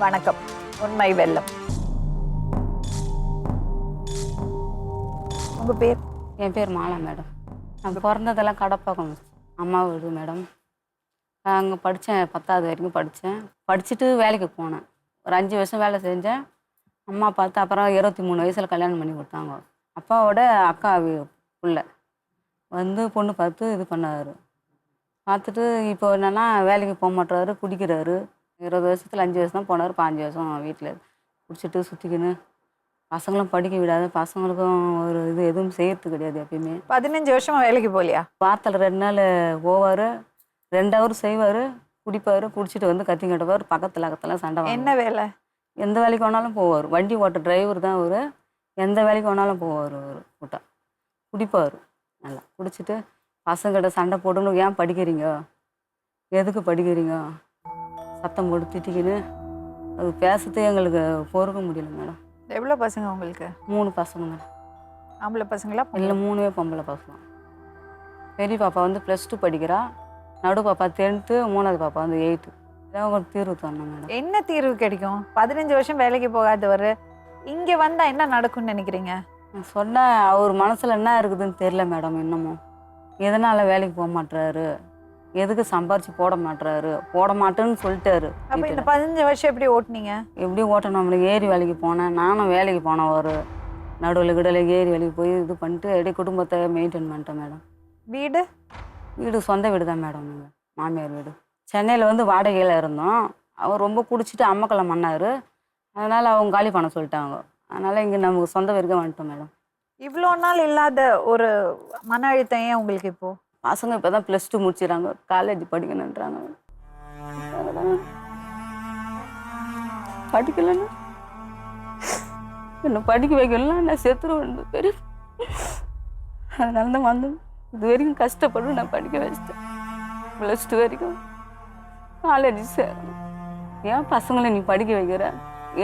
வணக்கம். உண்மை வெல்லம். உங்க பேர்? என் பேர் மாலா மேடம். நான் பிறந்ததெல்லாம் கடப்பாக்கம் அம்மா வீடு மேடம். அங்கே படித்தேன், 10வது வரைக்கும் படித்தேன். படிச்சுட்டு வேலைக்கு போனேன். ஒரு 5 வருஷம் வேலை செஞ்சேன். அம்மா பார்த்து அப்புறம் 23 வயசில் கல்யாணம் பண்ணி கொடுத்தாங்க. அப்பாவோட அக்கா பிள்ளை வந்து பொண்ணு பார்த்து இது பண்ணார். பார்த்துட்டு இப்போ என்னென்னா வேலைக்கு போக மாட்டுறாரு, குடிக்கிறாரு. 20 வருஷத்தில் 5 வருஷம் தான் போனார், 15 வருஷம் வீட்டில் குடிச்சிட்டு சுற்றிக்கின்னு. பசங்களும் படிக்க விடாது, பசங்களுக்கும் ஒரு இது எதுவும் செய்யறது கிடையாது. எப்பயுமே 15 வருஷமா வேலைக்கு போகலையா? வாரத்தில் 2 நாள் போவார், 2 ஹவர் செய்வார், குடிப்பார், குடிச்சிட்டு வந்து கத்தி கட்டுவார். பக்கத்தில் சண்டை. என்ன வேலை? எந்த வேலைக்கு வேணாலும் போவார். வண்டி ஓட்ட டிரைவர் தான் அவர். எந்த வேலைக்கு வேணாலும் போவார். அவர் கூட்டா குடிப்பார். நல்லா குடிச்சிட்டு பசங்கிட்ட சண்டை போட்டுன்னு, ஏன் படிக்கிறீங்க, எதுக்கு படிக்கிறீங்க, சத்தம் போட்டு திட்டிக்கின்னு அது பேசுறது எங்களுக்கு பொறுக்க முடியல மேடம். எவ்வளோ பசங்க உங்களுக்கு? 3 பசங்க மேடம். ஆம்பளை பசங்களா? இல்லை, 3 பொம்பளை பசங்க. பெரிய பாப்பா வந்து +2 படிக்கிறா, நடு பாப்பா 10th, 3வது பாப்பா வந்து 8th. இதான் ஒரு தீர்வு தரணும் மேடம். என்ன தீர்வு கிடைக்கும்? 15 வருஷம் வேலைக்கு போகாதவர் இங்கே வந்தால் என்ன நடக்கும்னு நினைக்கிறீங்க? சொன்னால் அவர் மனசில் என்ன இருக்குதுன்னு தெரியல மேடம். இன்னமும் எதனால் வேலைக்கு போக மாட்டுறாரு, எதுக்கு சம்பாரிச்சு போட மாட்டுறாரு, போட மாட்டேன்னு சொல்லிட்டாரு. அப்போ இந்த 15 வருஷம் எப்படி ஓட்டுனீங்க? எப்படி ஓட்டணும்? நம்மளுக்கு ஏரி வேலைக்கு போனேன், நானும் வேலைக்கு போனேன். ஒரு நடுவில் ஏரி வேலைக்கு போய் இது பண்ணிட்டு அப்படியே குடும்பத்தை மெயின்டைன் பண்ணிட்டேன் மேடம். வீடு? வீடு சொந்த வீடு தான் மேடம். நாங்கள் மாமியார் வீடு. சென்னையில் வந்து வாடகையில் இருந்தோம். அவர் ரொம்ப குடிச்சிட்டு அம்மக்கலம் பண்ணார். அதனால் அவங்க காலி பண்ண சொல்லிட்டாங்க. அதனால் இங்கே நமக்கு சொந்த வீடுக்கு வந்துட்டோம் மேடம். இவ்வளோ நாள் இல்லாத ஒரு மன அழுத்தம் ஏன் உங்களுக்கு இப்போ? பசங்க இப்போ தான் +2 முடிச்சிடறாங்க, காலேஜ் படிக்கணுன்றாங்க. படிக்கலன்னா என்ன படிக்க வைக்கலாம், நான் செத்துருவேன் பெரிய. அதனால தான் வந்து இது வரைக்கும் கஷ்டப்பட்டு நான் படிக்க வச்சிட்டேன். +2 வரைக்கும் காலேஜ் சேரணும். ஏன் பசங்களை நீ படிக்க வைக்கிற,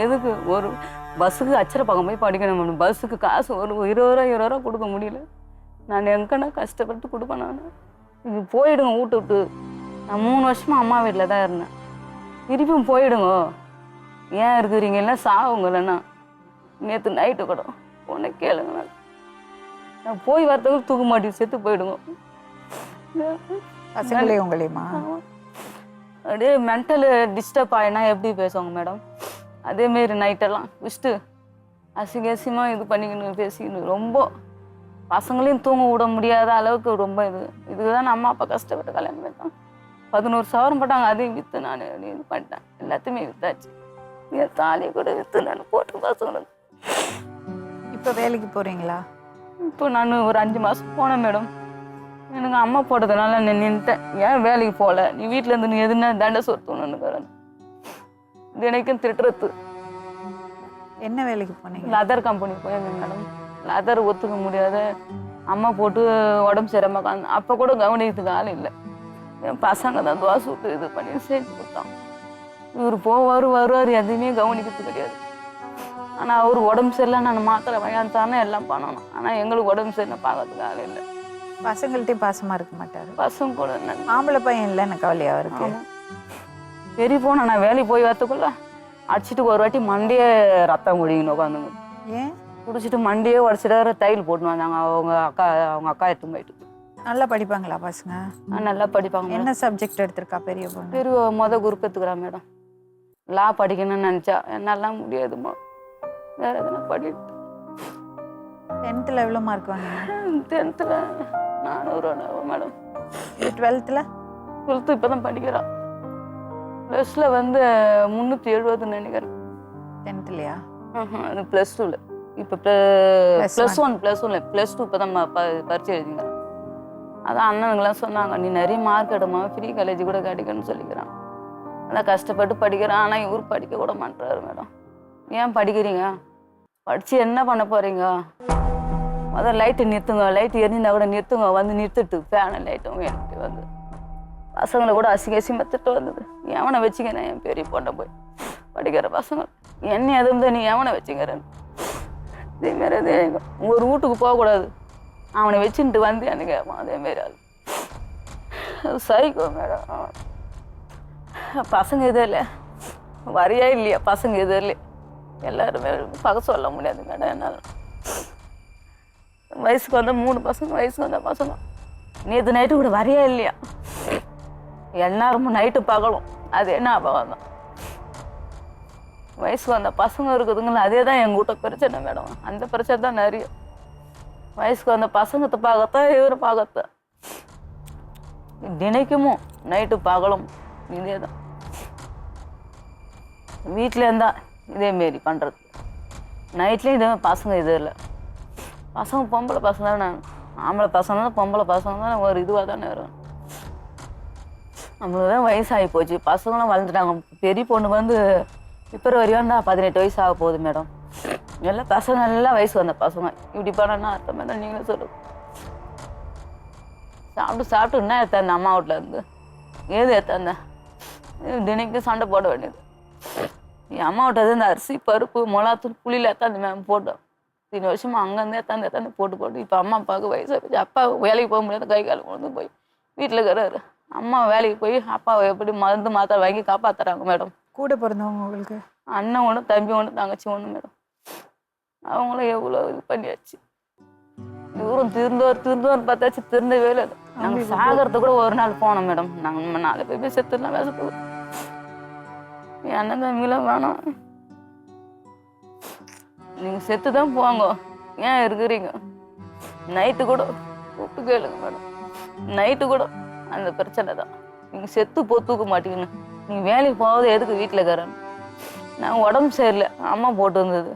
எதுக்கு? ஒரு பஸ்ஸுக்கு அச்சரப்பாக்கம் போய் படிக்கணும். பஸ்ஸுக்கு காசு ஒரு 20 ரூபா கொடுக்க முடியல. நான் எங்கன்னா கஷ்டப்பட்டு கொடுப்பேன். நான் இது போயிடுங்க வீட்டு விட்டு. நான் 3 வருஷமாக அம்மா வீட்டில் தான் இருந்தேன். திருப்பியும் போயிடுங்க, ஏன் இருக்கிறீங்க, இல்லை சாவுங்க. இல்லைன்னா நேற்று நைட்டு கூட உன்னை கேளுங்க, நான் போய் வரத்துக்கு தூக்க மாட்டேன், செத்து போயிடுங்க. பசங்களே உங்களையுமா? அப்படியே மென்டல் டிஸ்டர்ப் ஆகினா எப்படி பேசுவாங்க மேடம், அதேமாரி நைட்டெல்லாம் விஷ்டு அசிங்கமாக இது பண்ணிக்கணும், பேசிக்கணும். ரொம்ப பசங்களையும் தூங்க விட முடியாத அளவுக்கு ரொம்ப இதுதான் அம்மா அப்பா கஷ்டப்பட்டு கல்யாணம் பண்ணிட்டான். 11 சவரம் போட்டாங்க, அதையும் விற்று நான் இது பண்ணிட்டேன். எல்லாத்தையுமே விற்றாச்சு. என் தாலியை கூட விற்று நான் போட்டு பசங்களுக்கு. இப்போ வேலைக்கு போகிறீங்களா? இப்போ நான் ஒரு 5 மாதம் போனேன் மேடம். எனக்கு அம்மா போட்டதுனால நான் நின்றுட்டேன். ஏன் வேலைக்கு போகல, நீ வீட்டில் இருந்து நீ எதுனா தண்டை சொத்துணுன்னு இது எனக்கும் திட்டுறது. என்ன வேலைக்கு போனீங்க? லெதர் கம்பெனி போயிருந்தேன் மேடம். லெதர் ஒத்துக்க முடியாத அம்மா போட்டு உடம்பு சரியாம உட்காந்து அப்போ கூட கவனிக்கிறதுக்கு ஆள் இல்லை. என் பசங்க தான் தோசை விட்டு இது பண்ணி செஞ்சு கொடுத்தான். இவர் வருவார், எதுவுமே கவனிக்கிறது கிடையாது. ஆனால் அவர் உடம்பு சரியில்லை, நான் மாத்திரை வாங்கித்தானே எல்லாம் பண்ணணும். ஆனால் எங்களுக்கு உடம்பு சரியில்லை, பார்க்கறதுக்கு ஆள் இல்லை. பசங்கள்ட்டையும் பாசமாக இருக்க மாட்டார். பசங்க கூட ஆம்பளை பையன் இல்லை, எனக்கு கவலையாக இருக்கு. பெரிய போனேன் நான் வேலைக்கு போய் வரத்துக்குள்ள அடிச்சுட்டு ஒரு வாட்டி மண்டையே ரத்தம் குடிக்கணும் உட்காந்துங்க. ஏன்? குடிச்சிட்டு மண்டையே உடச்சிட்டு தையல் போட்டுன்னு வந்தாங்க. அவங்க அக்கா எடுத்து போயிட்டு. நல்லா படிப்பாங்களா பசங்க? நல்லா படிப்பாங்க. என்ன சப்ஜெக்ட் எடுத்திருக்கா பெரிய பொண்ணு? பெரிய குரூப் எடுத்துக்கிறா மேடம். லா படிக்கணும்னு நினச்சா என்னாலாம் முடியாதுமா, வேற எதுனா படிட்டு. 10th எவ்வளோ மார்க் வாங்கினீங்க? 10th 400 madam. 12th இப்போ தான் படிக்கிறான். +2 வந்து 370 நினைக்கிறேன். 10th அது +2. இப்போ +1 இப்போ தான் பரிச்சை எழுதிங்க. அதான் அண்ணனுங்களாம் சொன்னாங்க, நீ நிறைய மார்க் எடுமா, ஃப்ரீ காலேஜ் கூட கிடைக்குன்னு சொல்லிக்கிறான். அதான் கஷ்டப்பட்டு படிக்கிறான். ஆனால் இவர் படிக்க கூட மாட்டாரு மேடம். ஏன் படிக்கிறீங்க, படித்து என்ன பண்ண போகிறீங்க? அதான் லைட்டு நிறுத்துங்க, லைட்டு எரிஞ்சிருந்தா கூட நிறுத்துங்க, வந்து நிறுத்திட்டு ஃபேனு லைட்டும் வேணுட்டு வந்து பசங்களை கூட அசிங்கமாக திட்டு வந்தது. எவனை வச்சுக்கிறேன், என் பெரிய பொண்ணை போய் படிக்கிற பசங்க என்ன எதுவும் நீ எவனை வச்சுக்கிறேன்னு. இதேமாரி அதே ஒரு வீட்டுக்கு போகக்கூடாது, அவனை வச்சுட்டு வந்து எனக்கு அதேமாரி அது சைக்கோ மேடம். பசங்க இதே இல்லை, வரியா இல்லையா பசங்க எதிரிலே எல்லாருமே பார்க்க சொல்ல முடியாது மேடம் என்னால். வயசுக்கு வந்த 3 பசங்க, வயசுக்கு வந்த பசங்க நேற்று நைட்டு கூட வரியா இல்லையா, எல்லாரும் நைட்டு பகலும் அது என்ன அபகம் தான். வயசுக்கு வந்த பசங்க இருக்குதுங்களா, அதே தான் எங்கள் வீட்டை பிரச்சனை மேடம். அந்த பிரச்சனை தான் நிறைய. வயசுக்கு வந்த பசங்கத்தை பார்க்கத்தான் இவரை பார்க்கத்தான் தினைக்குமோ நைட்டு பகலும் இதே தான். வீட்டில் இருந்தா இதேமாரி பண்ணுறது, நைட்லேயும் இதே பசங்க இது இல்லை. பசங்க பொம்பளை பசங்க தானே, ஆம்பளை பசங்க தான் பொம்பளை பசங்க தான் ஒரு இதுவாக தானே வரும். நம்மளுக்கு தான் வயசாகி போச்சு, பசங்களும் வளர்ந்துட்டாங்க. பெரிய பொண்ணு வந்து பிப்ரவரி வந்தால் 18 வயசு ஆக போகுது மேடம். எல்லாம் பசங்க எல்லாம் வயசு வந்த பசங்க. இப்படி பண்ணனா அர்த்தம் மேடம், நீங்களே சொல்லுங்க. சாப்பிட்டு என்ன எடுத்தாந்த அம்மா வீட்டில் இருந்து ஏது எடுத்தாந்தேன், தினைக்கும் சண்டை போட வேண்டியது. என் அம்மா விட்டது இந்த அரிசி பருப்பு மிளகாத்தூள் புளியில் எடுத்தாந்து மேம் போட்டோம். 3 வருஷமா அங்கேருந்து எடுத்தாந்து போட்டு இப்போ அம்மா அப்பாவுக்கு வயசாக போச்சு. அப்பா வேலைக்கு போக முடியாது, கை கால் கொண்டு போய் வீட்டில் இருக்கிறாரு. அம்மா வேலைக்கு போய் அப்பாவை எப்படி மருந்து மாத்திரை வாங்கி காப்பாற்றுறாங்க மேடம். கூட பிறந்தவங்க உங்களுக்கு? அண்ணன் ஒன்று, தம்பி ஒன்று, தங்கச்சி ஒன்று மேடம். அவங்களும் எவ்வளோ இது பண்ணியாச்சு. இவரும் திருந்தோர் பார்த்தாச்சு, திருந்தவே இல்லை. நாங்கள் சாகிறத கூட ஒரு நாள் போனோம் மேடம். நாங்கள் 4 பேர் செத்துலாம் பேசப்போம். என் அண்ணன் தம்பிலாம் வேணாம், நீங்கள் செத்து தான் போங்க, ஏன் இருக்கிறீங்க. நைட்டு கூட கூப்பிட்டு கேளுங்க மேடம். நைட்டு கூட அந்த பிரச்சனை தான். நீங்கள் செத்து தூக்க மாட்டீங்கன்னு, நீங்கள் வேலைக்கு போகாத எதுக்கு வீட்டில் இருக்கிறேன்னு. நாங்கள் உடம்பு சரியில்லை, அம்மா போட்டு வந்தது.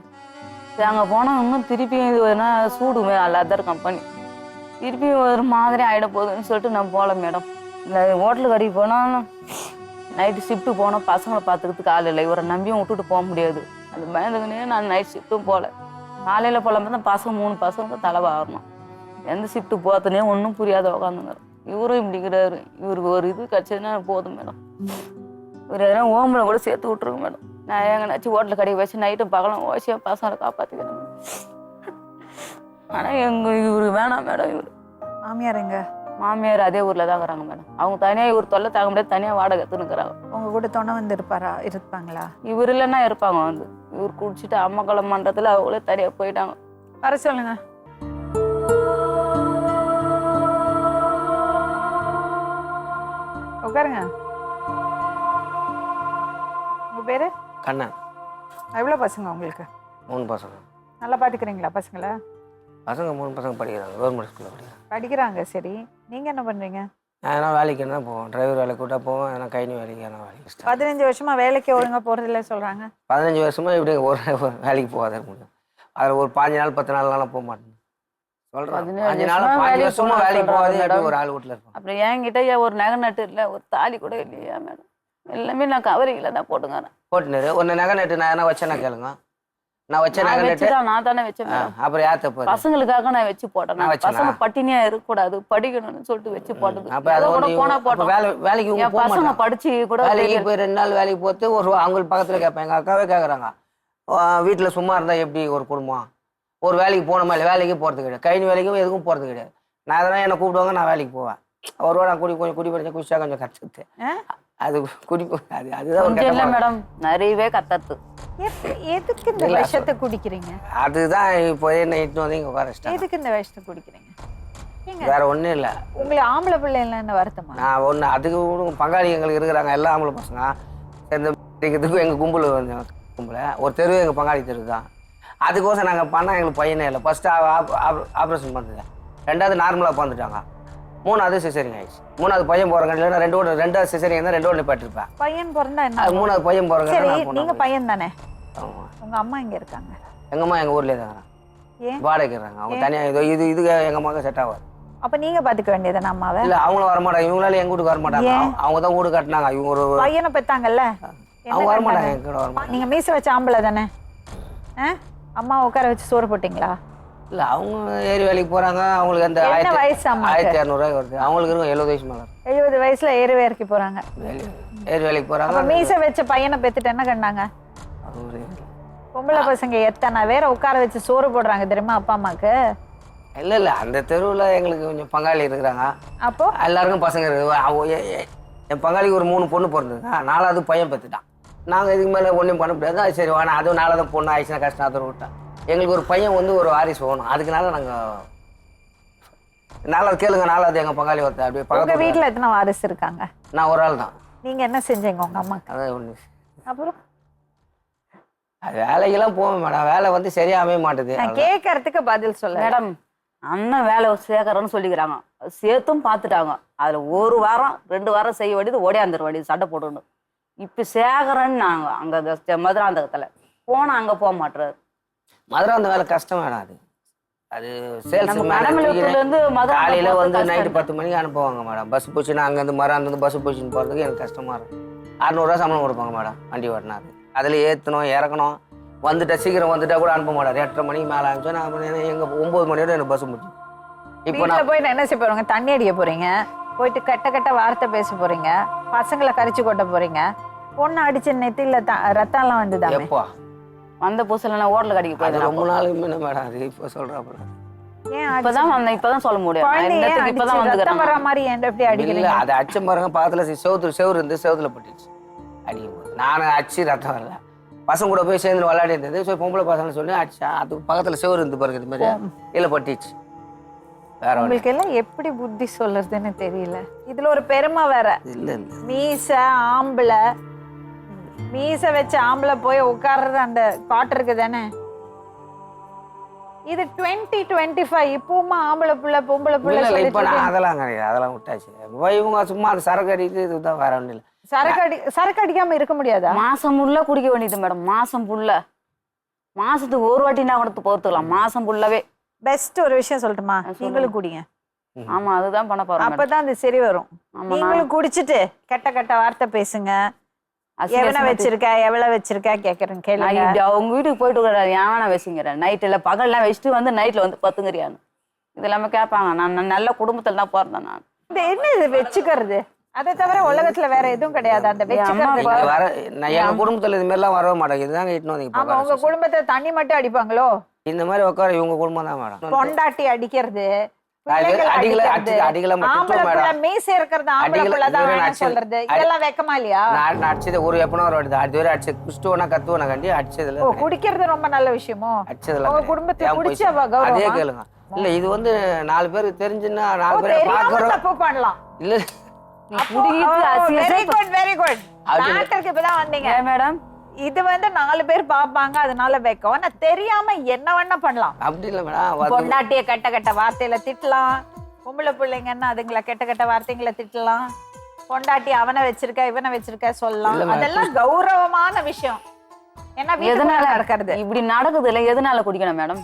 அங்கே போனால் இன்னும் திருப்பியும் இது வேணா சூடு அதர் கம்பெனி திருப்பியும் ஒரு மாதிரி ஆகிட போகுதுன்னு சொல்லிட்டு நான் போகல மேடம். இல்லை ஹோட்டலுக்கு கடைக்கு போனால் நைட்டு ஷிஃப்ட்டு போனால் பசங்களை பார்த்துக்கிறதுக்கு ஆள் இல்லை. இவரை நம்பியும் விட்டுட்டு போக முடியாது. அது பயந்துக்குன்னே நான் நைட் ஷிஃப்ட்டும் போகல. காலையில் போகலாம தான் பசங்க 3 பசங்க தலைவா ஆகணும். எந்த ஷிஃப்ட்டு போகிறதுனே ஒன்றும் புரியாத உட்காந்துங்க. இவரும் இப்படிங்கிறாரு. இவருக்கு ஒரு இது கிடச்சதுன்னா போதும் மேடம். இவர் எதனா ஓம்பளை கூட சேர்த்து விட்ருங்க மேடம். நான் எங்கன்னாச்சும் ஹோட்டல் கடையை வச்சு நைட்டும் பகலும் ஓசியாக பசங்களை காப்பாற்றிக்கிறேன். ஆனால் இவருக்கு வேணாம் மேடம். இவர் மாமியார் எங்க? மாமியார் அதே ஊரில் தான் இருக்கிறாங்க மேடம். அவங்க தனியாக இவர் தொல்லை தாங்க முடியாது, தனியாக வாடகை எடுத்துன்னுக்குறாங்க. உங்க கூட துணை வந்து இருப்பாங்களா? இவர் இல்லைன்னா இருப்பாங்க வந்து. இவர் குடிச்சிட்டு அம்மக்களம் மன்றத்தில் அவங்களே தனியாக போயிட்டாங்க. வர சொல்லுங்க. உட்காருங்க. உங்க பேரு? கண்ணன். எவ்வளோ பசங்க உங்களுக்கு? 3 பசங்க. நல்லா பார்த்துக்கிறீங்களா பசங்களை? பசங்க 3 பசங்க படிக்கிறாங்க, கவர்மெண்ட் ஸ்கூலில் படிக்கிறாங்க. சரி, நீங்க என்ன பண்றீங்க? நான் எதனா வேலைக்கு என்ன போவேன், டிரைவர் வேலைக்கு கூட்டா போவேன், ஏன்னா கைனி வேலைக்கு என்ன வேலைக்கு. 15 வருஷமா வேலைக்கு ஒழுங்கா போறதில்ல சொல்றாங்க. 15 வருஷமா இப்படி ஒரு வேலைக்கு போகாத இருக்க முடியும். அதில் ஒரு 5 நாள் 10 நாள்லாம் போக மாட்டேன் சொல்கிறேன். 5 நாள் 5 வருஷமா வேலைக்கு போகாதே ஒரு ஆள் வீட்டில் இருப்பேன். அப்புறம் என்கிட்ட ஒரு நகை நட்டு இல்லை, ஒரு தாலி கூட இல்லையா மேடம். எல்லாமே நான் கவரிங்கில் தான் போட்டுங்கிறேன். போட்டுனாரு ஒன்று நகை நட்டு நான் என்ன வச்சேன்னா கேளுங்க. நான் வச்ச நகை நட்டு நான் தானே வச்சேன். அப்புறம் யார் தப்பு? பசங்களுக்காக நான் வச்சு போட்டேன். பசங்க பட்டினியா இருக்கக்கூடாது, படிக்கணும்னு சொல்லிட்டு வச்சு போட்டது. வேலைக்கு பசங்க படிச்சு கூட வேலைக்கு போய் 2 நாள் வேலைக்கு போட்டு ஒரு அவங்களுக்கு பக்கத்தில் கேட்பேன். எங்கள் அக்காவே கேட்குறாங்க, வீட்டில் சும்மா இருந்தால் எப்படி ஒரு குடும்பம்? ஒரு வேலைக்கு போனோமா இல்லை, வேலைக்கு போகிறது கிடையாது, கைனி வேலைக்கும் எதுக்கும் போகிறது கிடையாது. நான் எதனா என்னை கூப்பிடுவாங்க, நான் வேலைக்கு போவேன். ஒருவா நான் கொஞ்சம் குடி படித்தேன், குடிச்சா கொஞ்சம் கற்றுக்கிட்டு அது குடிப்பு அதுதான் மேடம் நிறையவே கத்துறது. எதுக்கு இந்த விஷத்தை குடிக்கிறீங்க? அதுதான் இப்போ என்ன இட்டு வந்து இங்கே உட்கார. எதுக்கு இந்த விஷத்தை குடிக்கிறீங்க? வேற ஒன்றும் இல்லை. உங்களை ஆம்பளை பிள்ளை இல்லைன்னு வருத்தமா? நான் ஒன்று அதுக்கு பங்காளி எங்களுக்கு இருக்கிறாங்க, எல்லா ஆம்பளை பசங்க சேர்ந்து எங்கள் கும்பல் கும்பல ஒரு தெரு எங்கள் பங்காளி தெரு தான். அதுக்கோசம் நாங்கள் பண்ணால் எங்களுக்கு பையனே இல்லை. ஃபஸ்ட்டு ஆப்ரேஷன் பண்ணுது, 2வது நார்மலாக பிறந்துட்டாங்க, 3வது சிசரிங் ஆயிடுச்சு. 3வது பையன் போகிறாங்க, இல்லைன்னா 2வது சிசரிங் தான், 2வது பட்டிருப்பேன். பையன் பிறந்தா என்ன? 3வது பையன் போகிறாங்க. நீங்க பையன் தானே? உங்க அம்மா எங்க இருக்காங்க? எங்கள் அம்மா எங்கள் ஊர்லேயே தான் வாடகைறாங்க. அவங்க தனியாக இது எங்கள் அம்மாவுக்கு செட் ஆகாது. அப்ப நீங்க பாத்துக்க வேண்டியதானே அம்மாவை? இல்லை, அவங்களும் வரமாட்டாங்க. இவங்களால எங்க வீட்டுக்கு வரமாட்டாங்க. அவங்க தான் வீடு கட்டினாங்க. இவங்க ஒரு பையனை பெத்தாங்கல்ல, அவங்க வரமாட்டாங்க. எங்க கூட வரமாட்டாங்க. நீங்க மீச வச்ச ஆம்பளை தானே? அம்மா உட்கார வச்சு சோறு போட்டீங்களா? இல்லை, அவங்க ஏரி வேலைக்கு போகிறாங்க. அவங்களுக்கு அந்த என்ன வயசு? 1200 வருது. அவங்களுக்கு இருக்கும் 70 வயசு மேலே. 70 வயசுல ஏரி வேலைக்கு போகிறாங்க. ஏரி வேலைக்கு போகிறாங்க. மீச வச்ச பையனை பெற்றுட்டு என்ன கண்டாங்க? பொம்பளை பசங்க எத்தனை வேற உட்கார வச்சு சோறு போடுறாங்க தெரியுமா அப்பா அம்மாவுக்கு? இல்லை, அந்த தெருவில் எங்களுக்கு கொஞ்சம் பங்காளி இருக்கிறாங்க. அப்போ எல்லாருக்கும் பசங்க இருக்கு. என் பங்காளிக்கு ஒரு 3 பொண்ணு பிறந்ததுங்க, 4வது பையன் பெற்றுட்டான். நாங்கள் இதுக்கு மேலே ஒன்றும் பண்ண முடியாது. அது சரி வேணாம், அதுனால தான் பொண்ணு ஆயிடுச்சுன்னா கஷ்டம், அதை விட்டேன். எங்களுக்கு ஒரு பையன் வந்து ஒரு வாரிசு வேணும், அதுக்குனால நாங்கள் நாலாவது கேளுங்க. நாலாவது எங்கள் பங்காளி ஒருத்தர் அப்படியே உங்க பக்கத்து வீட்டுல எத்தனை வாரிசு இருக்காங்க? நான் ஒரு ஆள் தான். நீங்க என்ன செஞ்சீங்க உங்க அம்மாக்கு? அதான் ஒன்று அப்புறம் அது வேலைக்கெல்லாம் போவேன் மேடம். வேலை வந்து சரியா அமைய மாட்டுது. நான் கேட்கறதுக்கு பதில் சொல்ல. மேடம் அண்ணன் வேலை சேர்க்கறேன்னு சொல்லிக்கிறாங்க, சேர்த்தும் பார்த்துட்டாங்க. அதில் 1 வாரம் 2 வாரம் செய்ய வேண்டியது ஓடியாந்துட வேண்டியது, சண்டை போடணும். இப்போ சேகரன்னு நாங்கள் அங்கே மதுராந்தகத்தில் போனால் அங்கே போக மாட்டுறாரு. மதுரை அந்த வேலை கஷ்டம் வேணாம். அது அது சேல்ஸ் கடமலையூர்லேருந்து மதுரை காலையில் வந்து நைட்டு 10 மணிக்கு அனுப்புவாங்க மேடம். பஸ் போச்சுன்னா அங்கேருந்து மறுந்து பஸ் போச்சுன்னு போகிறதுக்கு எனக்கு கஷ்டமாக இருக்கும். 600 ரூபா சம்பளம் கொடுப்பாங்க மேடம் வண்டி ஓட்டினா. அது அதில் ஏற்றணும் இறக்கணும். வந்துட்டா சீக்கிரம் வந்துட்டா கூட அனுப்ப மாட்டார். 8:30 மணிக்கு மேலே அனுப்பிச்சா நான் எங்கள் 9 மணியோட எனக்கு பஸ் முடியும். இப்போ வீட்டுல போய் என்ன செய்ய போறீங்க? தண்ணி அடிக்க போறீங்க, போயிட்டு கெட்ட வார்த்தை பேச போறீங்க, பசங்களை கரிச்சு கொட்ட போறீங்க. பொண்ணு அடிச்ச நெத்தில ரத்தம் எல்லாம் வந்துதான். எப்போ வந்த புதுசுல நான் ஹோட்டல் கடைக்கு அது போயிருந்தேன். ரொம்ப நாளுக்கு முன்ன மேடம். அது இப்போ சொல்கிறாப்புல ஏன் இப்பதான் வந்தேன், இப்பதான் சொல்ல முடியும். இப்பதான் ரத்தம் வர வந்து மாதிரி எப்படி இல்லை. அடிக்கிறீங்க? அது அச்சம் பாருங்க, பக்கத்தில் செவுறு இருந்து செவுத்துல பட்டுச்சு அடிக்கும் போது. நான் அடிச்சு ரத்தம் வரல. பசங்க கூட போய் சேர்ந்து விளையாடி இருந்தது. ஸோ பொம்பளை பசங்க சொல்லி அடிச்சா அது பக்கத்தில் செவுறு இருந்து பாருங்க, இது மாதிரி இல்லை பட்டுச்சு. வேற உங்களுக்கு எல்லாம் எப்படி புத்தி சொல்றதுன்னு தெரியல. இதுல ஒரு பெருமை வேற. இல்லை மீச ஆம்பளை, மீச வச்ச ஆம்பளை போய் உட்கார்றது அந்த காட்டுருக்கு தானே. இது 2025. இப்பவுமா ஆம்பளை புள்ள பொம்பளை புள்ள இல்லை. இப்போ சொல்லிட்டு நான் அதெல்லாம் கிடையாது, அதெல்லாம் விட்டாச்சு. இவங்க சும்மா அந்த சரக்கு அடிக்குது, இதுதான், வேற ஒன்றும் இல்லை. சரக்கு அடிக்காம இருக்க முடியாதா? மாசம் ஃபுல்லா குடிக்க வேண்டியது மேடம். மாசம் ஃபுல்லா, மாசத்துக்கு 1 வாட்டினா கொடுத்து போர்த்துக்கலாம். மாசம் ஃபுல்லாவே. பெஸ்ட் ஒரு விஷயம் சொல்லட்டுமா? நீங்களும் குடிங்க. ஆமா, அதுதான் பண்ண போறோம். அப்பதான் அது சரி வரும். நீங்களும் குடிச்சிட்டு கெட்ட வார்த்தை பேசுங்க. எவனை வச்சிருக்க எவ்வளவு வச்சிருக்க கேக்குறேன் கேளுங்க. அவங்க வீட்டுக்கு போயிட்டு இருக்கிறாரு, ஏன் வச்சுங்கிறேன். நைட்ல பகல்லாம் வச்சுட்டு வந்து நைட்ல வந்து பத்துங்கிறியான்னு இது எல்லாமே கேட்பாங்க. நான் நல்ல குடும்பத்துல தான் பிறந்தேன் நான். இந்த என்ன இது வச்சுக்கிறது? அதை தவிர உலகத்துல வேற எதுவும் கிடையாது. அந்த வச்சுக்கிறது வர எங்க குடும்பத்துல இது மாதிரிலாம் வரவே மாட்டாங்க. இதுதாங்க இட்டுன்னு வந்து. ஆமா, உங்க குடும்பத்துல தண்ணி மட்டும் அடிப்பாங்களோ? இந்த மாதிரி உட்கார இவங்க குடும்பம் தான் மேடம். பொண்டாட்டி அடிக்கிறது, மீசை இருக்கிறது ஆம்பளை புள்ள தான் சொல்றது, இதெல்லாம் வெக்கமா இல்லையா? நான் அடிச்சது ஒரு எப்பனா ஒரு வாட்டி தான். அது வரை அடிச்சு குஷ்டோனா கத்துவனா கண்டி அடிச்சதுல. ஓ, குடிக்கிறது ரொம்ப நல்ல விஷயமோ? அடிச்சதுல உங்க குடும்பத்துல குடிச்ச அதே கேளுங்க. இல்ல இது வந்து 4 பேருக்கு தெரிஞ்சுன்னா 4 பேரை பாக்குறோம் தப்பு பண்ணலாம். இல்ல வெரி குட் வெரி குட். நாட்டுக்கு இப்பதான் வந்தீங்க மேடம். இது வந்து 4 பேர் பாப்பாங்க, அதனால வைக்கும். ஆனா தெரியாம என்ன வேணா பண்ணலாம். அப்படி இல்ல மேடம். பொண்டாட்டிய கெட்ட வார்த்தையில திட்டலாம். பொம்பளை பிள்ளைங்கன்னா அதுங்களை கெட்ட வார்த்தைங்களை திட்டலாம். பொண்டாட்டி அவனை வச்சிருக்க இவனை வச்சிருக்க சொல்லலாம். அதெல்லாம் கௌரவமான விஷயம். ஏன்னா எதனால நடக்கிறது இப்படி நடக்குது இல்ல? எதனால குடிக்கணும் மேடம்?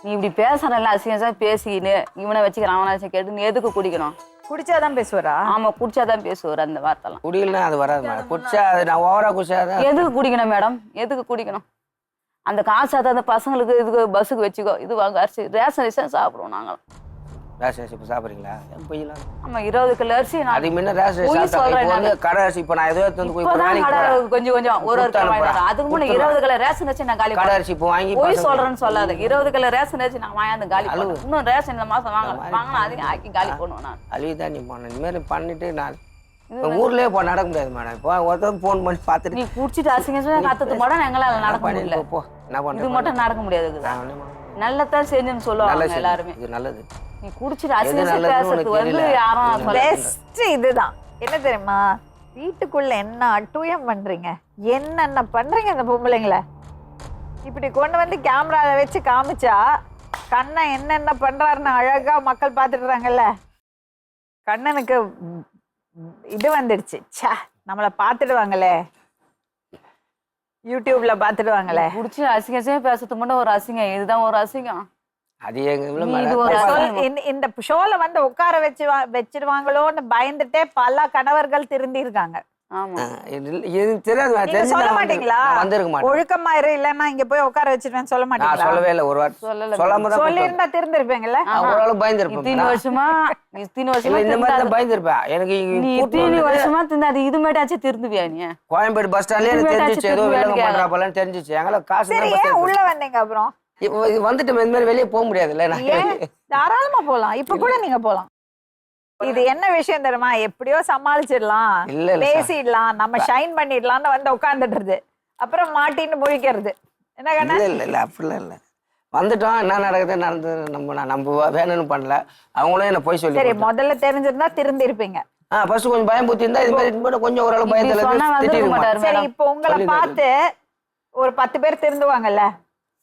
நீ இப்படி பேசுறல, அசிங்கம் பேசிக்கின்னு இவனை வச்சுக்கிறான் அவனை வச்சு கேட்டு நீ எதுக்கு குடிக்கணும்? குடிச்சாதான் பேசுவாரா? ஆமா, குடிச்சாதான் பேசுவார். அந்த வார்த்தைலாம் குடிக்கலன்னா அது வராது மேடம். குடிச்சா அது நான் ஓவரா குடிச்சாதான். எதுக்கு குடிக்கணும் மேடம்? எதுக்கு குடிக்கணும்? அந்த காசு அந்த பசங்களுக்கு இதுக்கு பஸ்ஸுக்கு வச்சுக்கோ, இது வாங்க அரிசி ரேஷன் சாப்பிடுவோம் நாங்கள். ரேஷன் இப்போ சாப்பிட்றீங்களா? போயிடலாம். ஆமா, 20 கிலோ அரிசி. அது முன்ன ரேஷன் வந்து கடை அரிசி. இப்போ நான் எதுவும் வந்து கொஞ்சம் ஒரு அதுக்கு முன்ன 20 கிலோ ரேஷன் அரிசி நான் காலி. கடை அரிசி இப்போ வாங்கி போய் சொல்றேன்னு சொல்லாது. 20 கிலோ ரேஷன் அரிசி நான் வாங்கி காலி. இன்னும் ரேஷன் இந்த மாசம் வாங்கினா அதையும் ஆக்கி காலி பண்ணுவோம் நான். அழிவுதான் நீ பண்ண. இந்த மாதிரி பண்ணிட்டு நான் ஊர்லயே இப்போ நடக்க முடியாது மேடம். இப்போ ஒருத்தர் ஃபோன் பண்ணி பார்த்துட்டு நீ குடிச்சிட்டு அசிங்க கத்துட்டு போட எங்களால நடக்க முடியல. இது மட்டும் நடக்க முடியாது. நல்லதான் செஞ்சுன்னு சொல்லுவாங்க எல்லாருமே. இது நல்லது. நீ குடிச்சிட்டு அசிங்க பேசுறது வந்து யாரும் பெஸ்ட் இதுதான். என்ன தெரியுமா? வீட்டுக்குள்ள என்ன அட்டூயம் பண்றீங்க, என்னென்ன பண்றீங்க அந்த பொம்பளைங்களை இப்படி கொண்டு வந்து கேமரால வச்சு காமிச்சா கண்ணன் என்னென்ன பண்றாருன்னு அழகா மக்கள் பார்த்துடுறாங்கல்ல. கண்ணனுக்கு இது வந்துடுச்சு. சே, நம்மளை பார்த்துடுவாங்களே, யூடியூப்ல பார்த்துடுவாங்களே. குடிச்சு அசிங்க பேசுறது மட்டும் ஒரு அசிங்கம். இதுதான் ஒரு அசிங்கம். அது இந்த ஷோல வந்து உட்கார வச்சிருவாங்களோன்னு பயந்துட்டே பல கணவர்கள் திருந்தி இருக்காங்க. சொல்ல மாட்டீங்களா? ஒழுக்கமா இரு, இல்லன்னா இங்க போய் உட்கார வச்சிருவேன் சொல்ல மாட்டீங்களா? சொல்லவே இல்ல. ஒரு வார்த்தை சொல்லிருந்தா திருந்திருப்பீங்கல்ல. பயந்துருப்பேன். 3 வருஷமா இந்த மாதிரி பயந்துருப்பேன். எனக்கு 3 வருஷமா தின்னாது. இது மேட்டாச்சும் திருந்துவியா நீ? கோயம்பேடு பஸ் ஸ்டாண்ட்லயே தெரிஞ்சிச்சு ஏதோ வேலை பண்றா போலன்னு தெரிஞ்சிச்சு. எங்களை காசு உள்ள வந்தீங்க. அப்புறம் வந்துட்டு இந்த மாதிரி வெளியே போக முடியாதுல்ல. தாராளமா போலாம். இப்ப கூட நீங்க போலாம். இது என்ன விஷயம் தெரியுமா? எப்படியோ சமாளிச்சிடலாம், இல்ல, இல்ல, பேசிடலாம், நம்ம ஷைன் பண்ணிடலாம்னு வந்து உட்காந்துடுறது, அப்புறம் மாட்டின்னு முழிக்கிறது. என்ன கண்ணா? இல்ல அப்படிலாம் இல்லை. வந்துட்டோம், என்ன நடக்குது நடந்தது, நம்ம வேணும்னு பண்ணல. அவங்களும் என்ன போய் சொல்லி சரி, முதல்ல தெரிஞ்சிருந்தா திருந்திருப்பீங்க. ஃபர்ஸ்ட் கொஞ்சம் பயம் பூத்தி இருந்தா இது மாதிரி கொஞ்சம் ஓரளவு பயத்துல சொன்னா வந்துருக்க மாட்டாரு சரி, மேடம். இப்போ உங்களை பார்த்து ஒரு 10 பேர் திருந்துவாங்கல்ல?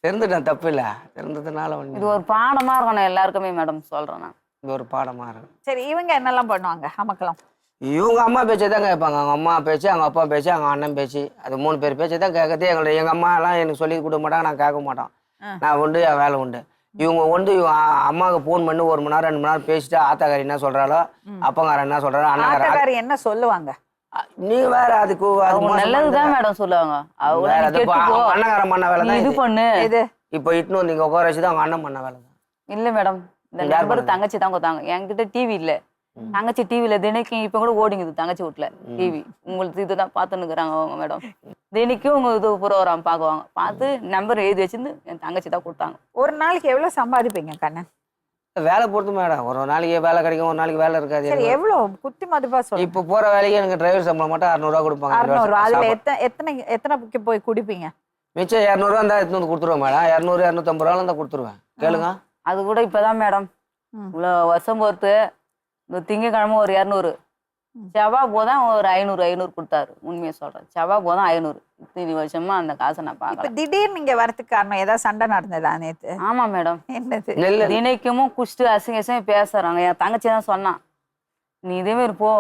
தெரிந்துட்டேன், தப்பு இல்லை. தெரிந்ததுனால இது ஒரு பாடமா இருக்கணும் எல்லாருக்குமே மேடம், சொல்றேன் நான். இது ஒரு பாடமா இருக்கும். சரி, இவங்க என்னெல்லாம் பண்ணுவாங்க அமக்கலாம்? இவங்க அம்மா பேச்சை தான் கேட்பாங்க. அவங்க அம்மா பேச்சு, அவங்க அப்பா பேச்சு, அவங்க அண்ணன் பேச்சு, அது 3 பேர் பேச்சை தான் கேட்கறது. எங்கள் அம்மா எல்லாம் எனக்கு சொல்லி கொடுக்க மாட்டாங்க, நான் கேட்க மாட்டோம். நான் உண்டு, என் வேலை உண்டு. இவங்க வந்து அம்மாவுக்கு ஃபோன் பண்ணி 1 மணி நேரம் 2 மணி நேரம் பேசிட்டு ஆத்தாக்காரி என்ன சொல்றாளோ, அப்பங்காரன் என்ன சொல்றாரோ, அண்ணங்காரன் என்ன சொல்லுவாங்க. நீங்க வேற அதுக்கு நல்லதுதான் மேடம் சொல்லுவாங்க. அண்ணங்காரன் பண்ண வேலை இது தான் பண்ணு. இப்போ இட்டுன்னு நீங்க உட்கார வச்சு தான் அவங்க அண்ணன் பண்ண வேலை தான். இல்ல மேடம், இந்த நம்பர் தங்கச்சி தான் கொடுத்தாங்க. என்கிட்ட டிவி இல்ல, தங்கச்சி டிவில தினைக்கும் இப்ப கூட ஓடிங்குது தங்கச்சி வீட்டுல டிவி. உங்களுக்கு இதுதான் பார்த்துன்னு இருக்கிறாங்க அவங்க மேடம். தினைக்கும் உங்க இது ப்ரோக்ராம் பாக்குவாங்க. பார்த்து நம்பர் எழுதி வச்சிருந்து என் தங்கச்சி தான் கொடுத்தாங்க. ஒரு நாளைக்கு எவ்வளவு சம்பாதிப்பீங்க கண்ணன்? வேலை பொறுத்து மேடம். ஒரு நாளைக்கு வேலை கிடைக்கும், ஒரு நாளைக்கு வேலை இருக்காது. சரி, எவ்வளவு குத்தி மதிப்பா சொல்லுங்க. இப்போ போற வேலைக்கு எனக்கு டிரைவர் சம்பளம் மட்டும் 600 ரூபா கொடுப்பாங்க. 600. அதுல எத்தனை போய் குடிப்பீங்க? மிச்சம் 200 ரூபா இருந்தா எடுத்து வந்து கொடுத்துருவேன் மேடம். 200 250 ரூபாய் தான் கொடுத்துருவேன். கேளுங்க. அது கூட இப்பதான் மேடம் இவ்வளவு வருஷம் பொறுத்து இந்த திங்கக்கிழமை ஒரு 200, செவ்வாய் போதான் ஒரு 500 கொடுத்தாரு. உண்மையை சொல்றேன், செவ்வாய் போதான் 500. இத்தனை வருஷமா அந்த காசை நான் பாக்கல. திடீர்னு நீங்க வரதுக்கு காரணம் ஏதாவது சண்டை நடந்ததா நேத்து? ஆமா மேடம். என்னது? தினைக்கும் குஷ்டு அசிங்க பேசுறாங்க. என் தங்கச்சி தான் சொன்னான், நீ இதே மாதிரி போ,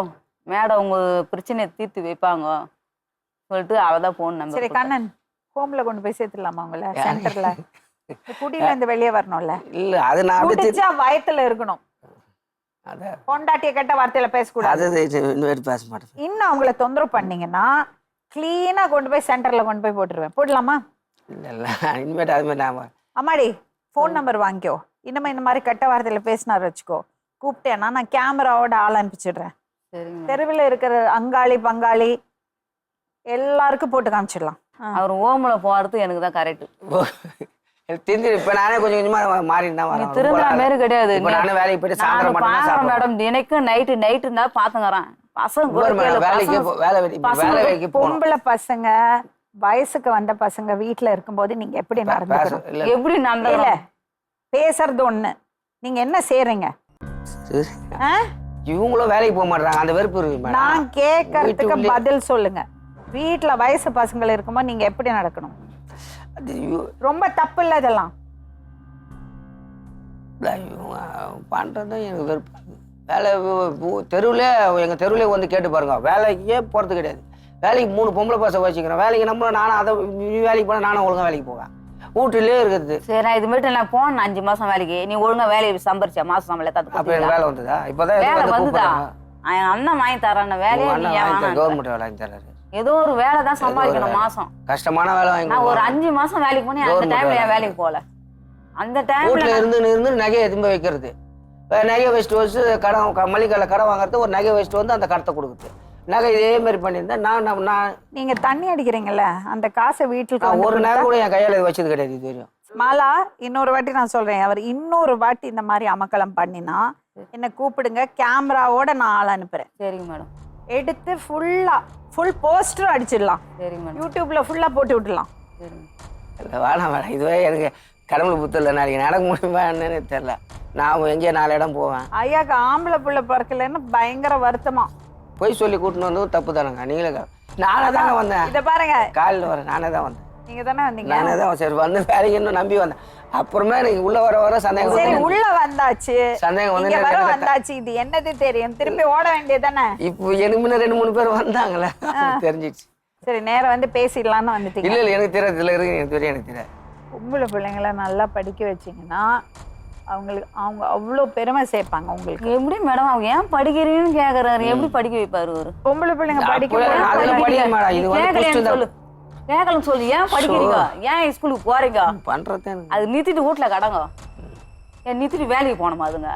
மேடம் உங்க பிரச்சனையை தீர்த்து வைப்பாங்க சொல்லிட்டு அவதான் போன் நம்பர். சரி கண்ணன், ஹோம்ல கொண்டு போய் சேர்த்துடலாமா உங்களை? சென்டர்ல குடியில இருந்து வெளியே வரணும்ல? இல்ல, அது நான் குடிச்சா வயத்துல இருக்கணும். பொண்டாட்டிய கெட்ட வார்த்தையில பேசக்கூடாது. பேச மாட்டேன். இன்னும் அவங்கள தொந்தரவு பண்ணீங்கன்னா கிளீனா கொண்டு போய் சென்டர்ல கொண்டு போய் போட்டுருவேன். போடலாமா? இல்ல இனிமேட்டு அது மாதிரி நான் அம்மாடி ஃபோன் நம்பர் வாங்கிக்கோ. இன்னும் இந்த மாதிரி கெட்ட வார்த்தையில பேசினார் வச்சுக்கோ, கூப்பிட்டேன்னா நான் கேமராவோட ஆள் அனுப்பிச்சிடுறேன். தெருவில் இருக்கிற அங்காளி பங்காளி எல்லாருக்கும் போட்டு காமிச்சிடலாம். அவர் ஓமல போறது எனக்கு தான் கரெக்ட். இப்ப நானே கொஞ்சம் கொஞ்சமா மாறிட்டு தான் வரேன். திரும்ப மாரி கிடையாது. நானும் வேலைக்கு போயிட்டு சாயந்தரம் மட்டும் தான் சாப்பிடுவேன் மேடம். தினைக்கும் நைட்டு இருந்தா பாத்துங்கறேன். பசங்க வேலைக்கு பொம்பளை பசங்க வயசுக்கு வந்த பசங்க வீட்டுல இருக்கும்போது நீங்க எப்படி நடந்துக்கணும்? எப்படி நடந்துக்கல? பேசுறது ஒண்ணு, நீங்க என்ன செய்றீங்க? இவங்களும் வேலைக்கு போக மாட்டாங்க, அந்த வெறுப்பு இருக்கு. நான் கேட்கறதுக்கு பதில் சொல்லுங்க. வீட்டுல வயசு பசங்க இருக்கும்போது நீங்க எப்படி நடக்கணும்? ரொம்ப தப்பு இல்ல இதெல்லாம். பண்றது எனக்கு வெறுப்பு. வேலை தெருவுல எங்க தெருவுல வந்து கேட்டு பாருங்க, வேலைக்கே போறது கிடையாது. வேலைக்கு 3 பொம்பளை பசங்க வச்சுக்கிறேன். வேலைக்கு நம்மளும் நானும் அதை வேலைக்கு போனா நானும் ஒழுங்கா வேலைக்கு போவேன். வீட்டுலயே இருக்குது. சரி, நான் இது மட்டும் நான் போனேன் 5 மாசம் வேலைக்கு. நீ ஒழுங்கா வேலையை சம்பாரிச்சா மாசம் சம்பளம் தத்து? அப்ப எனக்கு வேலை வந்ததா? இப்பதான் வந்துதா? அண்ணன் வாங்கி தரான வேலையை கவர்மெண்ட் வேலை வாங்கி தராரு. ஏதோ ஒரு வேலை தான் சம்பாதிக்கணும் மாசம். கஷ்டமான வேலை வாங்கி. நான் ஒரு 5 மாசம் வேலைக்கு போனேன். அந்த டைம்ல என் வேலைக்கு போல. அந்த டைம்ல இருந்து நகையை திரும்ப வைக்கிறது, நகை வச்சுட்டு வச்சு கடன் மளிகைல கடை வாங்குறது, ஒரு நகை வச்சுட்டு வந்து அந்த கடத்தை கொடுக்குது. நகை இதே மாதிரி பண்ணியிருந்தேன். நான் நீங்க தண்ணி அடிக்கிறீங்கல்ல, அந்த காசை வீட்டுக்கு ஒரு நகை கூட என் கையால வச்சது கிடையாது இது வரையும். மாலா, இன்னொரு வாட்டி நான் சொல்றேன், அவர் இன்னொரு வாட்டி இந்த மாதிரி அமக்கலம் பண்ணினா என்ன கூப்பிடுங்க, கேமராவோட நான் ஆள் அனுப்புறேன். சரிங்க மேடம். எடுத்து ஃபுல் போஸ்டர் அடிச்சிடலாம். சரிங்க மேடம். யூடியூப்ல ஃபுல்லா போட்டு விட்டுலாம். இல்லை வேணாம் வேணாம், இதுவே எனக்கு கடவுள் புத்தல. நாளைக்கு நடக்க முடியுமா என்னன்னு தெரியல. நான் எங்கேயோ 4 இடம் போவேன். ஐயாக்கு ஆம்பளை பிள்ளை பிறக்கலன்னு பயங்கர வருத்தமா. போய் சொல்லி கூட்டின்னு வந்து தப்பு தானேங்க. நீங்களே நானே தாங்க வந்தேன். இதை பாருங்க, காலையில் வரேன், நானே தான் வந்தேன். நீங்க தானே வந்தீங்க? நானே தான். சரி வந்து வேலைக்கு இன்னும் நம்பி வந்தேன். அப்புறமா எனக்கு உள்ள வர சந்தேகம். சரி, உள்ள வந்தாச்சு, சந்தேகம் வந்து வந்தாச்சு, இது என்னது தெரியும், திருப்பி ஓட வேண்டியதானே? இப்போ எனக்கு முன்ன 2-3 பேர் வந்தாங்களே, தெரிஞ்சிச்சு. சரி, நேரம் வந்து பேசிடலான்னு வந்துட்டீங்க. இல்ல எனக்கு தெரியாது, இதுல இருக்கு எனக்கு தெரியும், எனக்கு தெரியாது. பொம்பளை பிள்ளைங்களை நல்லா படிக்க வச்சீங்கன்னா அவங்க அவ்வளோ பெருமை சேர்ப்பாங்க உங்களுக்கு. எப்படி மேடம் அவங்க ஏன் படிக்கிறீங்கன்னு கேக்குறாரு? எப்படி படிக்க வைப்பாரு? ஒரு பொம்பளை பிள்ளைங்க படிக்க சொல்லு, கேட்கலாம் சொல்லு. ஏன் படிக்கிறீங்க? ஏன் ஸ்கூலுக்கு போறீங்க? பண்றது அது நிறுத்திட்டு வீட்டுல கடங்க. ஏன் நிறுத்திட்டு வேலைக்கு போனோமா? அதுங்க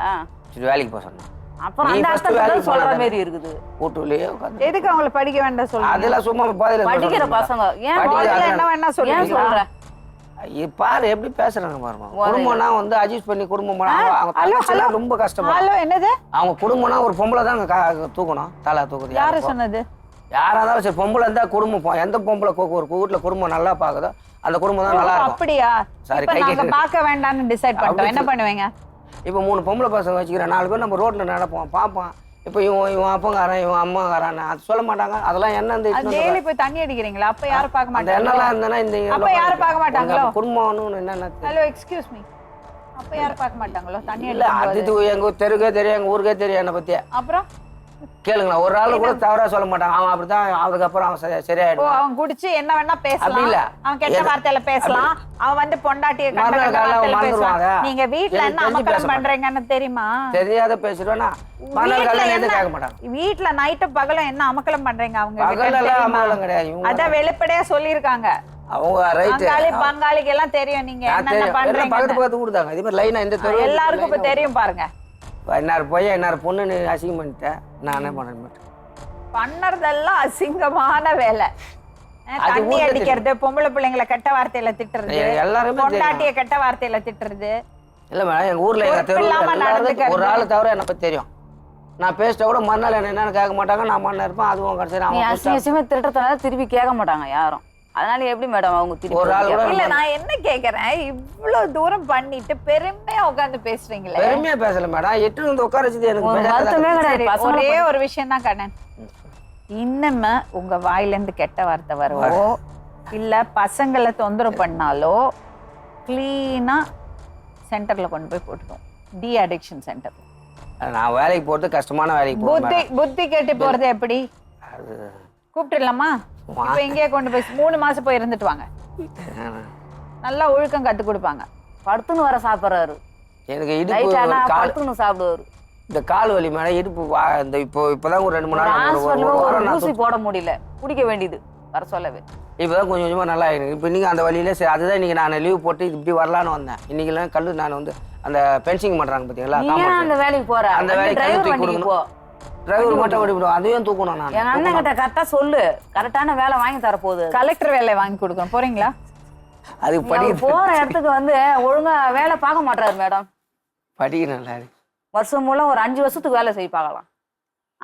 வேலைக்கு போக சொன்னா அப்புறம் அந்த அர்த்தத்துல சொல்ற மாதிரி இருக்குது. வீட்டுலயே உட்கார்ந்து எதுக்கு அவங்கள படிக்க வேண்டாம் சொல்லுங்க? அதெல்லாம் சும்மா படிக்கிற பசங்க ஏன் என்ன வேணா சொல்லுங்க. சொல்ற பாரு எப்படி பேசுறாங்க பாருமா. குடும்பம்னா வந்து அட்ஜஸ்ட் பண்ணி குடும்பம் அவங்க தங்கச்சிலாம் ரொம்ப கஷ்டமா. ஹலோ என்னது? அவங்க குடும்பம்னா ஒரு பொம்பளை தான் தூக்கணும். தலை தூக்குது. யாரு சொன்னது? யாரா இருந்தாலும் சரி, பொம்பளை இருந்தா குடும்பம் எந்த பொம்பளை ஒரு வீட்டுல குடும்பம் நல்லா பாக்குதோ அந்த குடும்பம் தான் நல்லா இருக்கும். அப்படியா? சரி, இப்ப நாங்க பார்க்க வேண்டாம்னு டிசைட் பண்ணிட்டோம். என்ன பண்ணுவீங்க? இப்போ 3 பொம்பளை பசங்க வச்சுக்கிறேன், 4 பேர் நம்ம ரோட்ல நடப்போம் பார்ப்போம். இப்போ இவன் அப்பங்காரன் இவன் அம்மாக்காரன் அது சொல்ல மாட்டாங்க. அதெல்லாம் என்ன டெய்லி போய் தண்ணி அடிக்கிறீங்களா? அப்ப யாரும் பார்க்க மாட்டாங்க. என்னெல்லாம் இருந்தேன்னா இந்த அப்ப யாரும் பார்க்க மாட்டாங்களோ? குடும்பம்னு என்னென்ன. ஹலோ எக்ஸ்கியூஸ் மீ, அப்ப யாரும் பார்க்க மாட்டாங்களோ? தண்ணி இல்ல அது எங்க தெருக்கே தெரியும், எங்க ஊருக்கே தெரியும் என்னை பத்தி. அப்புறம் கேளுங்களா, ஒரு ஆளு கூட தவறா சொல்ல மாட்டாங்க. அவன் அப்படிதான், அதுக்கப்புறம் அவன் சரியாயிடும். அவன் குடிச்சு என்ன வேணா பேசலாம். அப்படி இல்ல, அவன் கெட்ட வார்த்தையில பேசலாம். அவன் வந்து பொண்டாட்டிய நீங்க வீட்டுல என்ன அமக்கலம் பண்றீங்கன்னு தெரியுமா? தெரியாத பேசுறேன்னா கேட்க மாட்டாங்க. வீட்டுல நைட்டு பகலும் என்ன அமக்கலம் பண்றீங்க அவங்க? அமக்கலம் கிடையாது. அதான் வெளிப்படையா சொல்லிருக்காங்க. அவங்க பங்காளிக்கு எல்லாம் தெரியும் நீங்க என்ன பண்றீங்க. பக்கத்து பக்கத்து கொடுத்தாங்க. இதே மாதிரி லைனா இந்த தெரு எல்லாருக்கும் இப்ப தெரியும் பாருங்க. என்னாரு பையன் என்னாரு பொண்ணு அசிங்கம் பண்ணிட்டேன். நானே பண்ண மாட்டேன். பண்ணறதெல்லாம் அசிங்கமான வேலை. தண்ணி அடிக்கிறது, பொம்பளை பிள்ளைங்களை கெட்ட வார்த்தையில திட்டுறது, எல்லாருமே பொண்டாட்டிய கெட்ட வார்த்தையில திட்டுறது. இல்ல மேடம், எங்க ஊர்ல எங்க தெருவுல ஒரு ஆளு தவிர என்ன பத்தி தெரியும். நான் பேசிட்ட கூட மறுநாள் என்னன்னு கேட்க மாட்டாங்க. நான் மண்ணா இருப்பேன். அதுவும் கடைசியா திட்டத்தினால திருப்பி கேட்க மாட்டாங்க யாரும். அதனால எப்படி மேடம் அவங்க திருப்பி ஒரு ஆள் கூட இல்ல. நான் என்ன கேக்குறேன், இவ்வளவு தூரம் பண்ணிட்டு பெருமையா உட்கார்ந்து பேசுறீங்களே? பெருமையா பேசல மேடம், எட்டு வந்து உட்கார வச்சது எனக்கு ஒரே ஒரு விஷயம் தான் கண்ணன். இன்னுமே உங்க வாயில இருந்து கெட்ட வார்த்தை வரவோ இல்ல பசங்களை தொந்தரவு பண்ணாலோ கிளீனா சென்டர்ல கொண்டு போய் போட்டுக்கோம். De addiction centre. நான் வேலைக்கு போறது கஷ்டமான வேலைக்கு புத்தி கேட்டு போறது எப்படி? கூப்பிட்டுலாமா? இப்ப எங்கேயே கொண்டு போய் 3 மாசம் போய் இருந்துட்டு வாங்க. நல்லா ஒழுக்கம் கத்து கொடுப்பாங்க. படுத்துன்னு வர சாப்பிடுறாரு. எனக்கு இடுப்பு சாப்பிடுவாரு. இந்த கால் வலி மேல இடுப்பு இந்த இப்பதான் ஒரு 2 3 நாள் ஊசி போட முடியல, குடிக்க வேண்டியது வர சொல்லவே. இப்பதான் கொஞ்சம் கொஞ்சமா நல்லா ஆயிடுங்க. இப்ப இன்னைக்கு அந்த வழியில அதுதான் இன்னைக்கு நான் லீவ் போட்டு இப்படி வரலான்னு வந்தேன். இன்னைக்கு எல்லாம் கல்லு நான் வந்து அந்த பென்சிங் பண்றாங்க பாத்தீங்களா, அந்த வேலைக்கு போற அந்த வேலைக்கு டிரைவர் மட்டும் ஓடிவிடும். அதையும் தூக்கணும். நான் எங்க அண்ணன் கிட்ட கரெக்டா சொல்லு, கரெக்டான வேலை வாங்கி தர போகுது. கலெக்டர் வேலை வாங்கி கொடுக்கணும். போறீங்களா? அது போற இடத்துக்கு வந்து ஒழுங்கா வேலை பார்க்க மாட்டாரு மேடம். படிக்க நல்லா வருஷம் மூலம் ஒரு 5 வருஷத்துக்கு வேலை செய்ய பார்க்கலாம்.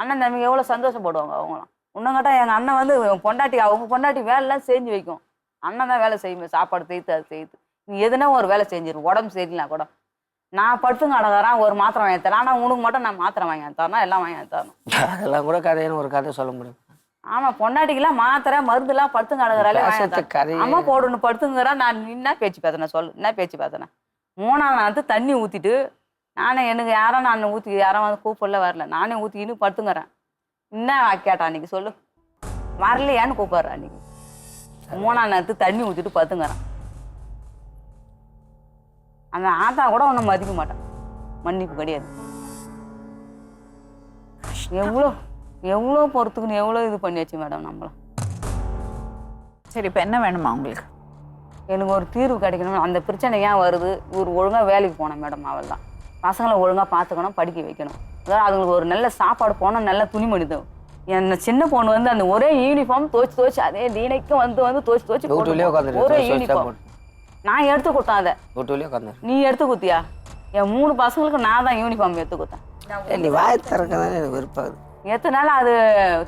அண்ணன் தம்பிங்க எவ்வளவு சந்தோஷப்படுவாங்க. அவங்களாம் இன்னும் கேட்டா எங்க அண்ணன் வந்து பொண்டாட்டி அவங்க பொண்டாட்டி வேலைலாம் செஞ்சு வைக்கும். அண்ணன் தான் வேலை செய்யும். சாப்பாடு செய்து அது செய்யுது. நீ எதுனா ஒரு வேலை செஞ்சிடும். உடம்பு சரியில்லை கூட நான் படுத்துங்க அடகாரன் ஒரு மாத்திரை வாங்கி தரேன். ஆனால் உனக்கு மட்டும் நான் மாத்திரை வாங்கி தரேன்னா எல்லாம் வாங்கி தரணும். அதெல்லாம் கூட கதைன்னு ஒரு கதை சொல்ல முடியும். ஆமா, பொண்டாட்டிக்கெல்லாம் மாத்திரை மருந்துலாம் படுத்துங்க அடகாராலே அம்மா போடணும் படுத்துங்கிறா. நான் என்ன பேச்சு பேசுனேன் சொல்லு, என்ன பேச்சு பேசுனேன்? 3ஆம் நாள் தண்ணி ஊற்றிட்டு நானே எனக்கு யாரும் நான் ஊற்றி யாரும் வந்து கூப்பிடல வரல. நானே ஊற்றிக்கின்னு படுத்துங்கிறேன். என்ன கேட்டான் அன்னைக்கு சொல்லு? வரலையான்னு கூப்பிடுறேன். அன்னைக்கு 3ஆம் நாள் தண்ணி ஊற்றிட்டு படுத்துங்கிறேன். அந்த ஆத்தா கூட ஒன்றும் மதிக்க மாட்டான். மன்னிப்பு கிடையாது. எவ்வளோ எவ்வளோ பொறுத்துக்குன்னு எவ்வளோ இது பண்ணியாச்சு மேடம் நம்மளாம். சரி, இப்போ என்ன வேணுமா உங்களுக்கு? எனக்கு ஒரு தீர்வு கிடைக்கணும். அந்த பிரச்சனை ஏன் வருது? இவர் ஒழுங்காக வேலைக்கு போனேன் மேடம். அவள் தான் பசங்களை ஒழுங்காக பார்த்துக்கணும், படிக்க வைக்கணும். அதாவது அதுங்களுக்கு ஒரு நல்ல சாப்பாடு போனால் நல்ல துணிமணி தான். என்ன சின்ன பொண்ணு வந்து அந்த ஒரே யூனிஃபார்ம் துவச்சி அதே தீனைக்கும் வந்து துவச்சி ஒரே யூனிஃபார்ம் நான் எடுத்து கொடுத்தேன். அதை நீ எடுத்து கொடுத்தியா? என் 3 பசங்களுக்கு நான் தான் யூனிஃபார்ம் எடுத்து கொடுத்தேன். எத்தனை நாள் அது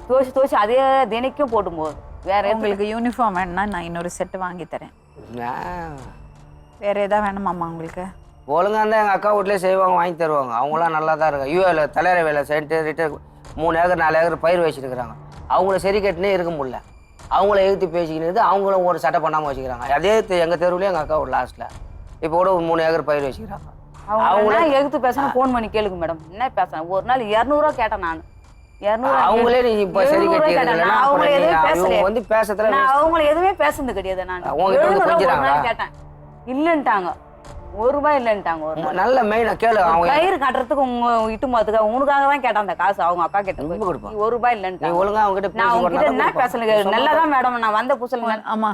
துவச்சி அதே தினைக்கும் போட்டும் போகுது. வேற உங்களுக்கு யூனிஃபார்ம் வேணும்னா நான் இன்னொரு செட்டு வாங்கி தரேன். வேற ஏதாவது வேணுமாம்மா உங்களுக்கு? ஒழுங்கா இருந்தால் எங்கள் அக்கா வீட்லேயே செய்வாங்க, வாங்கி தருவாங்க. அவங்களாம் நல்லா தான் இருக்காங்க. யூஏல தலைவர வேலை சென்ட்டு ரிட்டர் 3 ஏக்கர் 4 ஏக்கர் பயிர் வச்சுருக்கிறாங்க. அவங்கள சரி கட்டினே இருக்க முடியல. அவங்கள எழுத்து பேசிக்கிட்டு அவங்களும் ஒரு சட்டை பண்ணாமல் வச்சுக்கிறாங்க. அதே எங்கள் தெருவுலேயே எங்கள் அக்கா ஒரு லாஸ்ட்டில் இப்போ கூட 3 ஏக்கர் பயிர் வச்சுக்கிறாங்க. அவங்களே எழுத்து பேசணும். ஃபோன் பண்ணி கேளுங்க மேடம், என்ன பேசுறேன். ஒரு நாள் 200 ரூபா கேட்டேன் நான். 200 அவங்களே நீ இப்போ சரி கட்டி வந்து பேசுறதுல அவங்கள எதுவுமே பேசுறது கிடையாது. நான் கேட்டேன், இல்லைன்ட்டாங்க. 1 ரூபாய் இல்லைன்ட்டாங்க. ஒரு நல்ல மெயினா கேளு. அவங்க கயிறு கட்டுறதுக்கு உங்க இட்டு மாத்துக்க உனக்காக தான் கேட்டான் அந்த காசு. அவங்க அக்கா கிட்ட 1 ரூபாய் இல்லைன்ட்டாங்க. ஒழுங்கா அவங்க கிட்ட நான் அவங்க கிட்ட என்ன பேசல. நல்லாதான் மேடம் நான் வந்த புதுசுல. ஆமா,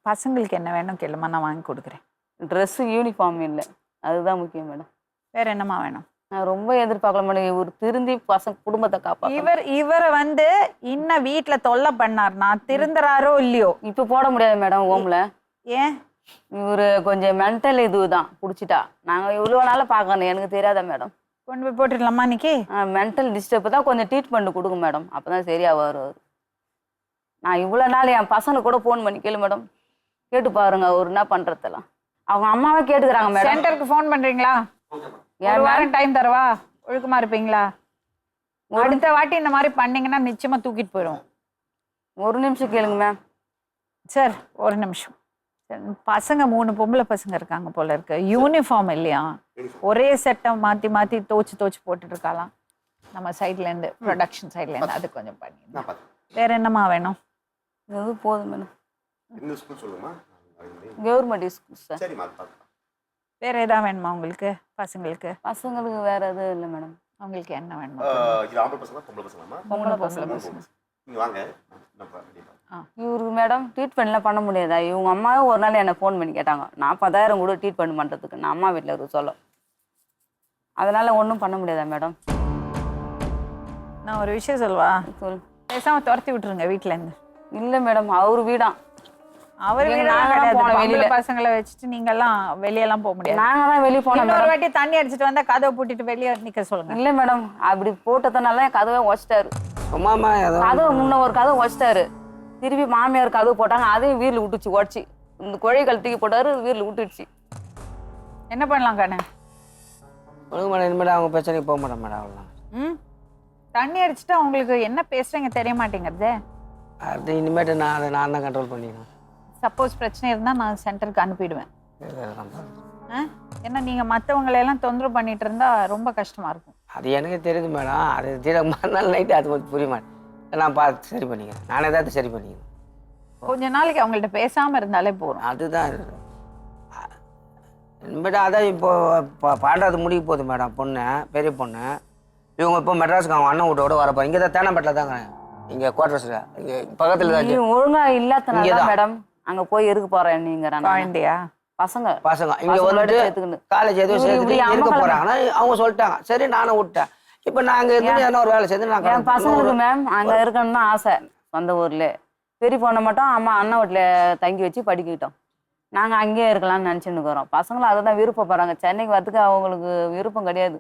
பசங்களுக்கு என்ன வேணும் கேளுமா, நான் வாங்கி கொடுக்குறேன். ட்ரெஸ் யூனிஃபார்ம் இல்லை, அதுதான் முக்கியம் மேடம். வேற என்னமா வேணும்? நான் ரொம்ப எதிர்பார்க்கல மேடம். இவர் திருந்தி பசங்க குடும்பத்தை காப்பா. இவரை வந்து இன்னும் வீட்டுல தொல்லை பண்ணார்னா திருந்துறாரோ இல்லையோ? இப்ப போட முடியாது மேடம் ஓம்ல. ஏன்? இவரு கொஞ்சம் மென்டல் இதுதான் பிடிச்சிட்டா. நாங்கள் இவ்வளோ நாளாக பார்க்கணும், எனக்கு தெரியாதா மேடம். கொண்டு போய் போட்டுடலாமா இன்னைக்கு? மென்டல் டிஸ்டர்ப் தான் கொஞ்சம் ட்ரீட்மெண்ட் கொடுங்க மேடம், அப்போ தான் சரியாக வரும். நான் இவ்வளோ நாள் என் பசங்களுக்கு கூட ஃபோன் பண்ணி கேளு மேடம், கேட்டு பாருங்க அவர் என்ன பண்ணுறதெல்லாம். அவங்க அம்மாவே கேட்டுக்கிறாங்க மேடம். சென்டருக்கு ஃபோன் பண்ணுறீங்களா? ஒரு வாரம் டைம் தரவா? ஒழுக்கமா இருப்பீங்களா? அடுத்த வாட்டி இந்த மாதிரி பண்ணீங்கன்னா நிச்சயமா தூக்கிட்டு போயிடும். ஒரு நிமிஷம் கேளுங்க மேம். சார் ஒரு நிமிஷம். பசங்க 3 பொம்பளை பசங்க இருக்காங்க போல இருக்கு. யூனிஃபார்ம் இல்லையா? ஒரே செட்டை மாற்றி மாற்றி தோச்சு போட்டுட்டு இருக்கலாம் நம்ம சைட்லேருந்து, ப்ரொடக்ஷன் சைட்லேருந்து. அது கொஞ்சம் பண்ணி. வேற என்னம்மா வேணும்? இது போதும் மேடம். இந்த ஸ்கூல் சொல்லுங்கம்மா. Government school sir. சரிம்மா. வேற ஏதாவது வேணுமா உங்களுக்கு? பசங்களுக்கு வேற எதுவும் இல்லை மேடம். அவங்களுக்கு என்ன வேணுமா? இது ஆம்பளை பசங்களா பொம்பளை பசங்களாம்மா? பொம்பளை பசங்க. நீங்கள் வாங்க. இவருக்கு மேடம் ட்ரீட்மெண்ட்லாம் பண்ண முடியாதா? இவங்க அம்மாவே ஒரு நாள் என்னை ஃபோன் பண்ணி கேட்டாங்க. 40,000 கூட ட்ரீட்மெண்ட் பண்ணுறதுக்கு நான் அம்மா வீட்டில் இருக்க சொல்ல. அதனால ஒன்றும் பண்ண முடியாதா மேடம்? நான் ஒரு விஷயம் சொல்வா? சொல். பேசாம துரத்தி விட்டுருங்க வீட்டுல இருந்து. இல்லை மேடம், அவர் வீடான். அவர் வெளியில பசங்களை வச்சுட்டு நீங்க எல்லாம் வெளியெல்லாம் போக முடியாது. நாங்க தான் வெளியே போனோம். ஒரு வாட்டி தண்ணி அடிச்சிட்டு வந்தா கதவை பூட்டிட்டு வெளியே நிக்க சொல்லுங்க. இல்லை மேடம், அப்படி போட்டதுனால என் கதவை உடச்சிட்டாரு. கதவை முன்ன ஒரு கதவை உடச்சிட்டாரு. திருப்பி மாமியார் கதவு போட்டாங்க, அதையும் வீரில் விட்டுச்சு உடச்சி. இந்த குழி கழுத்துக்கு போட்டாரு, வீரில் விட்டுடுச்சு. என்ன பண்ணலாம் கண்ணு? ஒழுங்கு மேடம், இனிமேல் அவங்க பிரச்சனைக்கு போக மாட்டேன் மேடம். அவ்வளோ தண்ணி அடிச்சுட்டு அவங்களுக்கு என்ன பேசுறீங்க தெரிய மாட்டேங்கிறது. அது இனிமேட்டு நான் தான் கண்ட்ரோல் பண்ணிடுவேன். சப்போஸ் பிரச்சனை இருந்தா நான் சென்டருக்கு அனுப்பிடுவேன். ஏன்னா நீங்க மற்றவங்களையெல்லாம் தொந்தரவு பண்ணிட்டு இருந்தா ரொம்ப கஷ்டமா இருக்கும். அது எனக்கு தெரியுது மேடம். அது மறுநாள் நைட்டு அது கொஞ்சம் புரிய மாட்டேன். நான் பார்த்து சரி பண்ணிக்கிறேன். நானே தான் சரி பண்ணிக்கிறேன். கொஞ்ச நாளைக்கு அவங்கள்ட்ட பேசாம இருந்தாலே போதும். அதுதான் இனிமேட்டு. அதான் இப்போ பாண்டாவது முடிக்க போகுது மேடம். பொண்ணு, பெரிய பொண்ணு. இவங்க இப்போ மெட்ராஸுக்கு அவங்க அண்ணன் வீட்டோட வரப்போ இங்கே தான் தேனாம்பேட்டில் தாங்க, இங்கே குவார்டர்ஸில், இங்கே பக்கத்தில் தான். ஒழுங்கா இல்லாதனால மேடம் அங்கே போய் இருக்க போறேன். நீங்க பசங்க இங்கே வந்துட்டு காலேஜ் எதுவும் சேர்த்து இருக்க போகிறாங்கன்னா அவங்க சொல்லிட்டாங்க. சரி நானும் விட்டேன். இப்போ நாங்கள் எதுவும் ஒரு வேலை செய்து நான் என் பசங்களுக்கு மேம் அங்கே இருக்கணும்னு தான் ஆசை. சொந்த ஊர்ல பெரிய பொண்ணை மட்டும் அம்மா அண்ணன் வீட்டில் தங்கி வச்சு படிக்கிட்டோம். நாங்கள் அங்கேயே இருக்கலாம்னு நினச்சின்னு இருக்கிறோம். பசங்களும் அதை தான் விருப்பப்படுறாங்க. சென்னைக்கு வரதுக்கு அவங்களுக்கு விருப்பம் கிடையாது.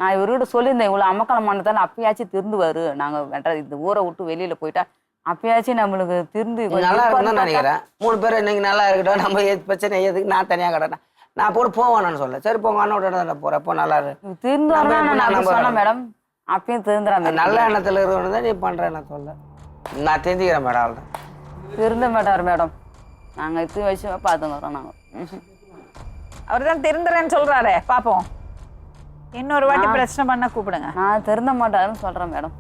நான் இவர்கிட்ட சொல்லியிருந்தேன், இவ்வளோ அம்மக்களம் பண்ணதால அப்பயாச்சும் திருந்துவார். நாங்கள் இந்த ஊரை விட்டு வெளியில் போயிட்டா அப்பயாச்சும் நம்மளுக்கு திருந்து நல்லா இருக்குன்னு நினைக்கிறேன். 3 பேர் இன்னைக்கு நல்லா இருக்கட்டும். நம்ம பிரச்சனை எதுக்கு நான் தனியாக கிடட்டேன். நான் போட்டு போவேன்னு சொல்ல. சரி போங்க, அண்ணோட தான் போகிறேன். அப்போ நல்லா இருக்கு. திருந்துவாங்க சொன்னேன் மேடம். அப்பயும் திருந்துறாங்க. நல்ல எண்ணத்தில் இருக்கணும் தான் நீ பண்ணுறேன். நான் சொல்ல நான் தெரிஞ்சுக்கிறேன் மேடம். அவ்வளோ திருந்த மாட்டார் மேடம். நாங்கள் இத்தனை வயசு பார்த்துக்கிறோம். நாங்கள் அவர் தான் திருந்துறேன்னு சொல்றாரு. பார்ப்போம். இன்னொரு வாட்டி பிரச்சனை பண்ண கூப்பிடுங்க. நான் திருந்த மாட்டாருன்னு சொல்கிறேன் மேடம்.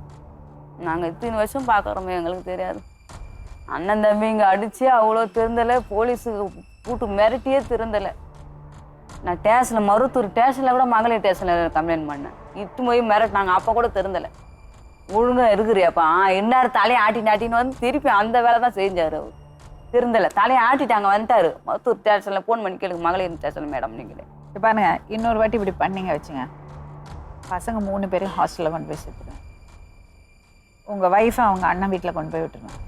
நாங்கள் இத்தனை வருஷம் பார்க்குறோமே, எங்களுக்கு தெரியாது. அண்ணன் தம்பி இங்கே அடித்து அவ்வளோ திருந்தலை. போலீஸுக்கு கூட்டு மிரட்டியே திருந்தலை. நான் ஸ்டேஷனில் மருத்தூர் ஸ்டேஷனில் கூட மகளிர் ஸ்டேஷனில் கம்ப்ளைண்ட் பண்ணேன். இட்டு போய் மிரட்டினாங்க. அப்போ கூட திருந்தலை. ஒழுங்காக இருக்கிறியாப்பா என்னாரு தலையை ஆட்டின்னு வந்து திருப்பி அந்த வேலை தான் செஞ்சார். அவர் திருந்தலை. தலையை ஆட்டிட்டாங்க. வந்துட்டாரு மருத்தூர் ஸ்டேஷனில் ஃபோன் பண்ணி கேளுங்க, மகளிர் ஸ்டேஷன் மேடம் நீங்களே பாருங்க. இன்னொரு வாட்டி இப்படி பண்ணீங்க வச்சுங்க, பசங்க 3 பேரையும் ஹாஸ்டலில் கொண்டு போய் சேர்த்துருவேன். உங்கள் ஒய்ஃபை அவங்க அண்ணன் வீட்டில் கொண்டு போய் விட்டுருவேன்.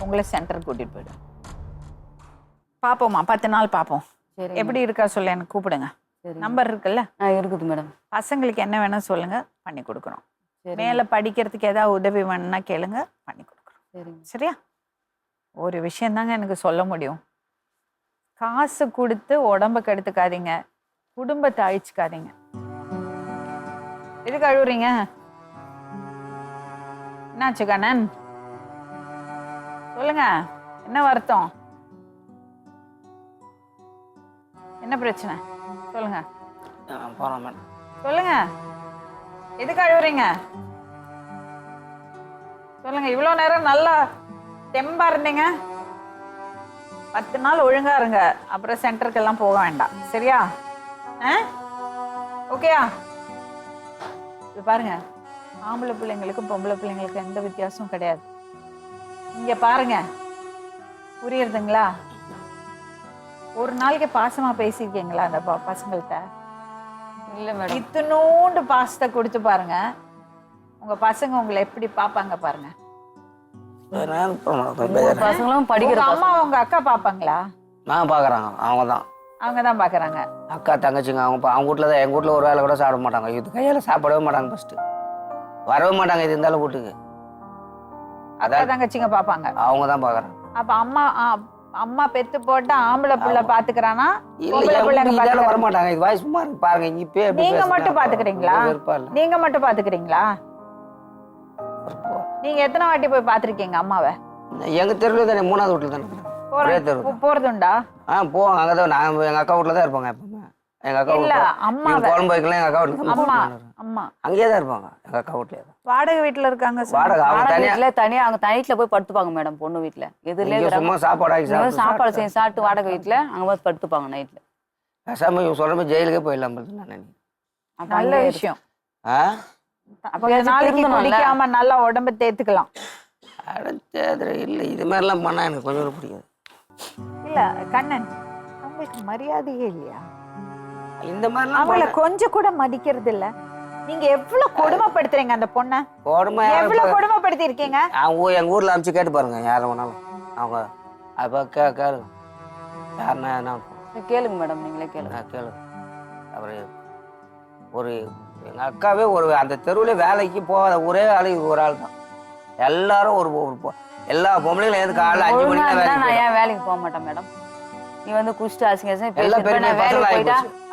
உங்களை சென்டருக்கு கூட்டிகிட்டு போய்டுவேன். பார்ப்போம்மா, 10 நாள் பார்ப்போம். எப்படி இருக்கா சொல்ல எனக்கு கூப்பிடுங்க. நம்பர் இருக்குல்ல? இருக்குது மேடம். பசங்களுக்கு என்ன வேணும் சொல்லுங்க, பண்ணி கொடுக்குறோம். மேலே படிக்கிறதுக்கு ஏதாவது உதவி வேணும்னா கேளுங்க, பண்ணி கொடுக்குறோம். சரியா? ஒரு விஷயந்தாங்க எனக்கு சொல்ல முடியும். காசு கொடுத்து உடம்ப கெடுத்துக்காதீங்க, குடும்பத்தை அழிச்சுக்காதீங்க. எதுக்கு அழுவுறீங்க? என்னாச்சு கண்ணன்? சொல்லுங்க, என்ன வருத்தம்? என்ன பிரச்சனை சொல்லுங்க. போகிறோம் மேடம். சொல்லுங்க, எதுக்கு அழுவுறீங்க? சொல்லுங்க. இவ்வளோ நேரம் நல்லா தெம்பா இருந்தீங்க. 10 நாள் ஒழுங்கா இருங்க, அப்புறம் சென்டருக்கு எல்லாம் போக வேண்டாம். சரியா? ஓகேயா? இது பாருங்க, ஆம்பளை பிள்ளைங்களுக்கும் பொம்பளை பிள்ளைங்களுக்கும் எந்த வித்தியாசமும் கிடையாது. இங்க பாருங்க, புரியுறதுங்களா? ஒரு நாளைக்கு பாசமா பேசியிருக்கீங்களா அந்த பசங்கள்கிட்ட? இல்லை மேடம். இத்தனோண்டு பாசத்தை கொடுத்து பாருங்க, உங்க பசங்க உங்களை எப்படி பாப்பாங்க பாருங்க. பசங்களும் படிக்கிற அம்மா உங்க அக்கா பாப்பாங்களா? நான் பார்க்குறாங்க அவங்க தான். அவங்க தான் பார்க்குறாங்க. அக்கா தங்கச்சிங்க அவங்க வீட்டில் தான். எங்கள் வீட்டில் ஒரு வேளை கூட சாப்பிட மாட்டாங்க. இது கையால் சாப்பிடவே மாட்டாங்க. ஃபஸ்ட்டு வரவே மாட்டாங்க. இது இருந்தாலும் வீட்டுக்கு அக்கா தங்கச்சிங்க பார்ப்பாங்க. அவங்க தான் பார்க்குறாங்க. அப்போ அம்மா பெத்து போட்டு ஆம்பளை பிள்ளை பாத்துக்கிறானா? வர மாட்டாங்க. இது வாய் சும்மா இருக்கு பாருங்க. நீங்க மட்டும் பாத்துக்கிறீங்களா? நீங்க மட்டும் பாத்துக்கிறீங்களா? நீங்க எத்தனை வாட்டி போய் பாத்திருக்கீங்க அம்மாவை? எங்க தெருவில் தானே, 3வது வீட்டில் தானே போறதுண்டா? போவாங்க. அங்கதான் நான் எங்க அக்கா வீட்டில் தான் இருப்பாங்க. எப்பவுமே எங்க அக்கா இல்ல அம்மா குழம்பு வைக்கலாம். எங்க அக்கா வீட்டில் அம்மா அம்மா அங்கேயே தான் இருப்பாங்க. எங்க அக்கா வீட்லயே தான். வாடகை வீட்டுல இருக்காங்க. வாடகை தனியா அவங்க நைட்ல போய் படுத்துப்பாங்க மேடம். பொண்ணு வீட்டுல எதுல சும்மா சாப்பாடு சாப்பாடு செஞ்சு சாப்பிட்டு வாடகை வீட்டுல அங்க போய் படுத்துப்பாங்க நைட்ல. பேசாம இவங்க சொல்ற மாதிரி ஜெயிலுக்கே போயிடலாம் நான். நல்ல விஷயம். நாளைக்கு குடிக்காம நல்லா உடம்ப தேத்துக்கலாம். இல்ல இது மாதிரிலாம் பண்ணா எனக்கு கொஞ்சம் பிடிக்காது. இல்ல கண்ணன், அவங்களுக்கு மரியாதையே இல்லையா? இந்த மாதிரிலாம் அவங்கள கொஞ்சம் கூட மதிக்கிறது இல்ல. நீங்க எவ்வளவு கொடுமைப்படுத்துறீங்க அந்த பொண்ணை? எவ்வளவு கொடுமைப்படுத்தி இருக்கீங்க? எங்க ஊர்ல அனுப்பிச்சு கேட்டு பாருங்க. யாரும் வேணாலும் அவங்க அப்ப கேளுங்க. யாருன்னா கேளுங்க மேடம், நீங்களே கேளுங்க. கேளுங்க. அப்புறம் ஒரு எங்க அக்காவே ஒரு அந்த தெருவுல வேலைக்கு போகாத ஒரே ஆளு ஒரு ஆள் தான். எல்லாரும் ஒரு எல்லா பொம்பளைங்களும் எதுக்கு காலைல 5 மணிக்கு வேலைக்கு நான் ஏன் வேலைக்கு போக மாட்டேன் மேடம்? நீ வந்து குஷ்டு அசிங்க எல்லா பெரிய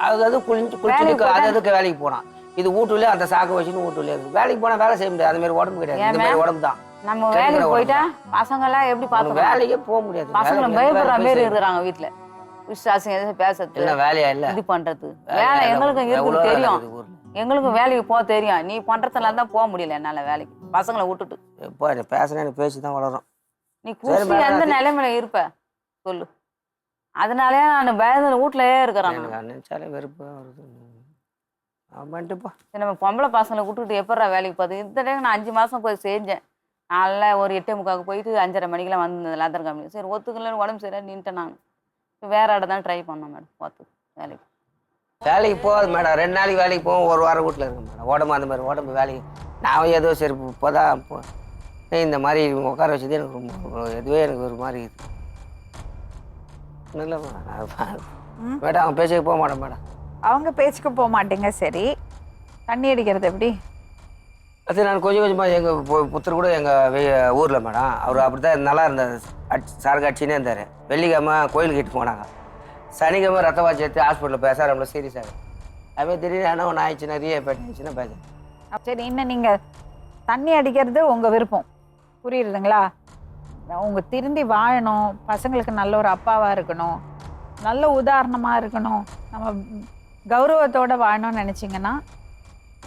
அது குளிச்சு அதுக்கு வேலைக்கு போனான். இது வீட்டுல அந்த சாக்கு வச்சுன்னு வீட்டுல இருக்கு. வேலைக்கு போனா வேலை செய்ய முடியாது. அந்த மாதிரி உடம்பு கிடையாது. இந்த மாதிரி உடம்பு தான். நம்ம வேலைக்கு போயிட்டா பசங்க எல்லாம் எப்படி பாத்துக்கணும்? வேலைக்கே போக முடியாது. பசங்க பயப்படுற மாதிரி இருக்கிறாங்க வீட்டுல. குஷ்டு பேசுறது இல்ல வேலையா இல்ல இது பண்றது வேலை எங்களுக்கு இருக்கு தெரியும். எங்களுக்கும் வேலைக்கு போக தெரியும். நீ பண்றதுல தான் போக முடியல என்னால வேலைக்கு. பசங்களை விட்டுட்டு எப்போ பேசுறேன் எனக்கு பேச்சு தான் வளரும். நீ குஷ்டு எந்த நிலைமையில இருப்ப சொல்லு. அதனாலே நான் பயந்து வீட்டுலயே இருக்கிறேன். நினைச்சாலே வெறுப்பா வருது. நம்ம பொம்பளை பசங்களை விட்டுட்டு எப்படா வேலைக்கு போகுது? இந்த டைம் நான் 5 மாசம் போய் செஞ்சேன். நாளில் ஒரு 8:45 போயிட்டு 5:30 மணிக்கெல்லாம் வந்து லேதர் கம்பெனி. சரி ஒத்துக்கலன்னு உடம்பு சரியா நின்ட்டேன். நான் வேற இடம் தான் ட்ரை பண்ணேன் மேடம். பார்த்து வேலைக்கு போகாது மேடம். 2 நாளைக்கு வேலைக்கு போவோம், 1 வாரம் வீட்டில் இருக்கேன் மேடம். உடம்பு அந்த மாதிரி உடம்பு வேலைக்கு நான் ஏதோ சரி இப்போதான் இந்த மாதிரி உட்கார வச்சதே எனக்கு ரொம்ப எதுவே எனக்கு ஒரு மாதிரி இது இல்லை மேடம். அவங்க பேச்சுக்கு போக மாட்டேன் மேடம். அவங்க பேச்சுக்கு போக மாட்டேங்க. சரி தண்ணி அடிக்கிறது எப்படி? அது நான் கொஞ்சம் கொஞ்சமாக எங்கள் புத்தர் கூட எங்கள் ஊரில் மேடம் அவர் அப்படி தான் நல்லா இருந்தார். சரக்கு அடிச்சுன்னே இருந்தார். வெள்ளிக்கிழமை கோயிலுக்கு கிட்ட போனாங்க. சனிக்கிழமை ரத்த வாட்சி எடுத்து ஹாஸ்பிட்டலில் பேச ரொம்ப சீரியஸாக. அதுமாதிரி திடீர்னு என்ன ஒன்று ஆயிடுச்சுன்னா ரீஎஃபெக்ட் ஆயிடுச்சுன்னா பேசுகிறேன். சரி இன்னும் நீங்கள் தண்ணி அடிக்கிறது உங்கள் விருப்பம், புரியுதுங்களா? உங்க திருந்தி வாழணும், பசங்களுக்கு நல்ல ஒரு அப்பாவாக இருக்கணும், நல்ல உதாரணமாக இருக்கணும், நம்ம கௌரவத்தோடு வாழணும்னு நினச்சிங்கன்னா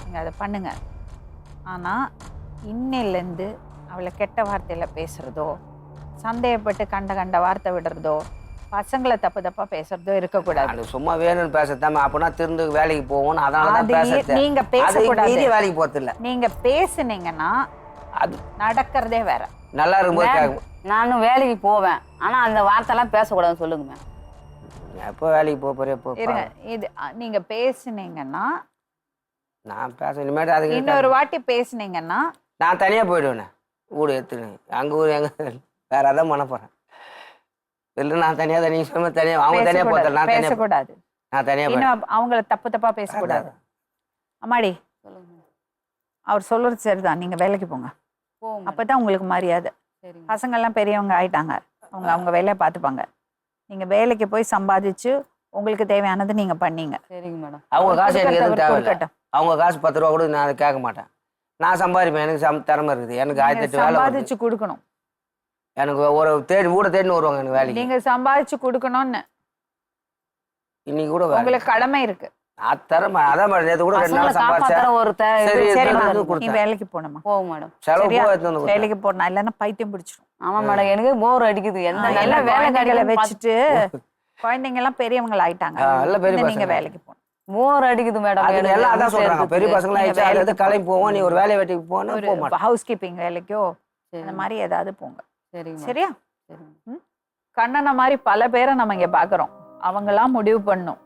நீங்கள் அதை பண்ணுங்க. ஆனால் இன்னிலேருந்து அவளை கெட்ட வார்த்தையில் பேசுகிறதோ, சந்தேகப்பட்டு கண்ட வார்த்தை விடுறதோ, பசங்களை தப்பாக பேசுறதோ இருக்கக்கூடாது. சும்மா வேணும்னு பேசத்தாம அப்படின்னா திருந்து வேலைக்கு போவோம். நீங்க பேசக்கூடாது. வேலைக்கு போறது இல்ல. நீங்க பேசுனீங்கன்னா அது நடக்கிறதே வேற. நல்லா இருக்கும்போது நானும் வேலைக்கு போவேன். ஆனா அந்த வார்த்தைலாம் பேசக்கூடாதுன்னு சொல்லுங்க. எப்போ வேலைக்கு போறேன் இது நீங்க பேசுனீங்கன்னா நான் பேச இனிமேட்டு அதுக்கு இன்னொரு வாட்டி பேசுனீங்கன்னா நான் தனியா போயிடுவேன். ஊடு எடுத்துடுவேன். அங்க ஊர் எங்க வேற அதான் பண்ண போறேன். இல்லை நான் தனியா நீங்க சொன்ன தனியா அவங்க தனியா போத்தல. நான் பேசக்கூடாது. நான் தனியா அவங்கள தப்பா பேசக்கூடாது. அம்மாடி அவர் சொல்றது சரிதான். நீங்க வேலைக்கு போங்க. அப்பதான் உங்களுக்கு மரியாதை. பசங்க எல்லாம் பெரியவங்க ஆயிட்டாங்க. அவங்க வேலையை பார்த்துப்பாங்க. நீங்க வேலைக்கு போய் சம்பாதிச்சு உங்களுக்கு தேவையானது நீங்க பண்ணீங்க. சரிங்க மேடம். அவங்க காசு எனக்கு எதுவும் தேவை. அவங்க காசு 10 ரூபா கூட நான் அதை கேட்க மாட்டேன். நான் சம்பாதிப்பேன். எனக்கு திறமை இருக்குது. எனக்கு 1008 வேலை சம்பாதிச்சு கொடுக்கணும். எனக்கு ஒரு வீட தேடின்னு வருவாங்க எனக்கு வேலைக்கு. நீங்க சம்பாதிச்சு கொடுக்கணும்னு இன்னைக்கு கூட உங்களுக்கு கடமை இருக்கு. அதான் மேடம் நேற்று கூட 2 நாள் சம்பாதிச்சேன். நீ வேலைக்கு போனமா? போகும் மேடம். வேலைக்கு போனா இல்லைன்னா பைத்தியம் பிடிச்சிடும். ஆமா மேடம் எனக்கு போர் அடிக்குது. எந்த வேலைகளை வச்சுட்டு குழந்தைங்க எல்லாம் பெரியவங்க ஆயிட்டாங்க. நீங்க வேலைக்கு போகணும். போர் அடிக்குது மேடம். எல்லாம் அதான் சொல்றாங்க. பெரிய பசங்களா ஆயிடுச்சு கிளம்பி போவோம். நீ ஒரு வேலை வெட்டிக்கு போனா ஹவுஸ் கீப்பிங் வேலைக்கோ அந்த மாதிரி ஏதாவது போங்க. சரியா? கண்ணனை மாதிரி பல பேரை நம்ம இங்க பாக்குறோம். அவங்கெல்லாம் முடிவு பண்ணும்.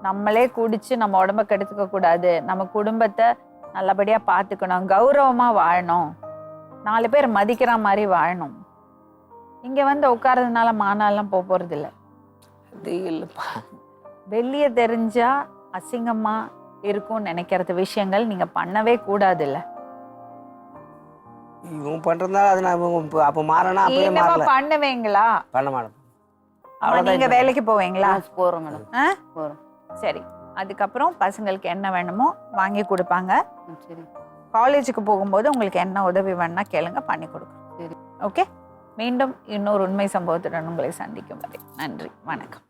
நம்மளே குடிச்சு நம்ம உடம்ப கெடுத்துக்க கூடாது. நம்ம குடும்பத்தை நல்லபடியா பாத்துக்கணும். கௌரவமா வாழணும். 4 பேர் மதிக்கிற மாதிரி வாழணும். இங்க வந்து உட்கார்றதுனால மானாலாம் போறது இல்லை. அது இல்லைப்பா. வெளியே தெரிஞ்சா அசிங்கமா இருக்கும்னு நினைக்கிறது விஷயங்கள் நீங்க பண்ணவே கூடாதுல்ல. இவங்க பண்ணுறதுனால அது நான் இவங்க அப்போ மாறினா அப்பயே இனிமே மாறல. பண்ணுவீங்களா? பண்ண மாட்டேன். அம்மா, நீங்க வேலைக்கு போவீங்களா? போகிறோம் மேடம். ஆ? போகிறோம். சரி. அதுக்கப்புறம் பசங்களுக்கு என்ன வேணுமோ வாங்கி கொடுப்பாங்க. சரி. காலேஜுக்கு போகும்போது உங்களுக்கு என்ன உதவி வேணா கேளுங்க, பண்ணி கொடுக்குறோம். சரி. ஓகே. மீண்டும் இன்னொரு உண்மை சம்பவத்துடன் உங்களை சந்திக்கும் வரை நன்றி, வணக்கம்.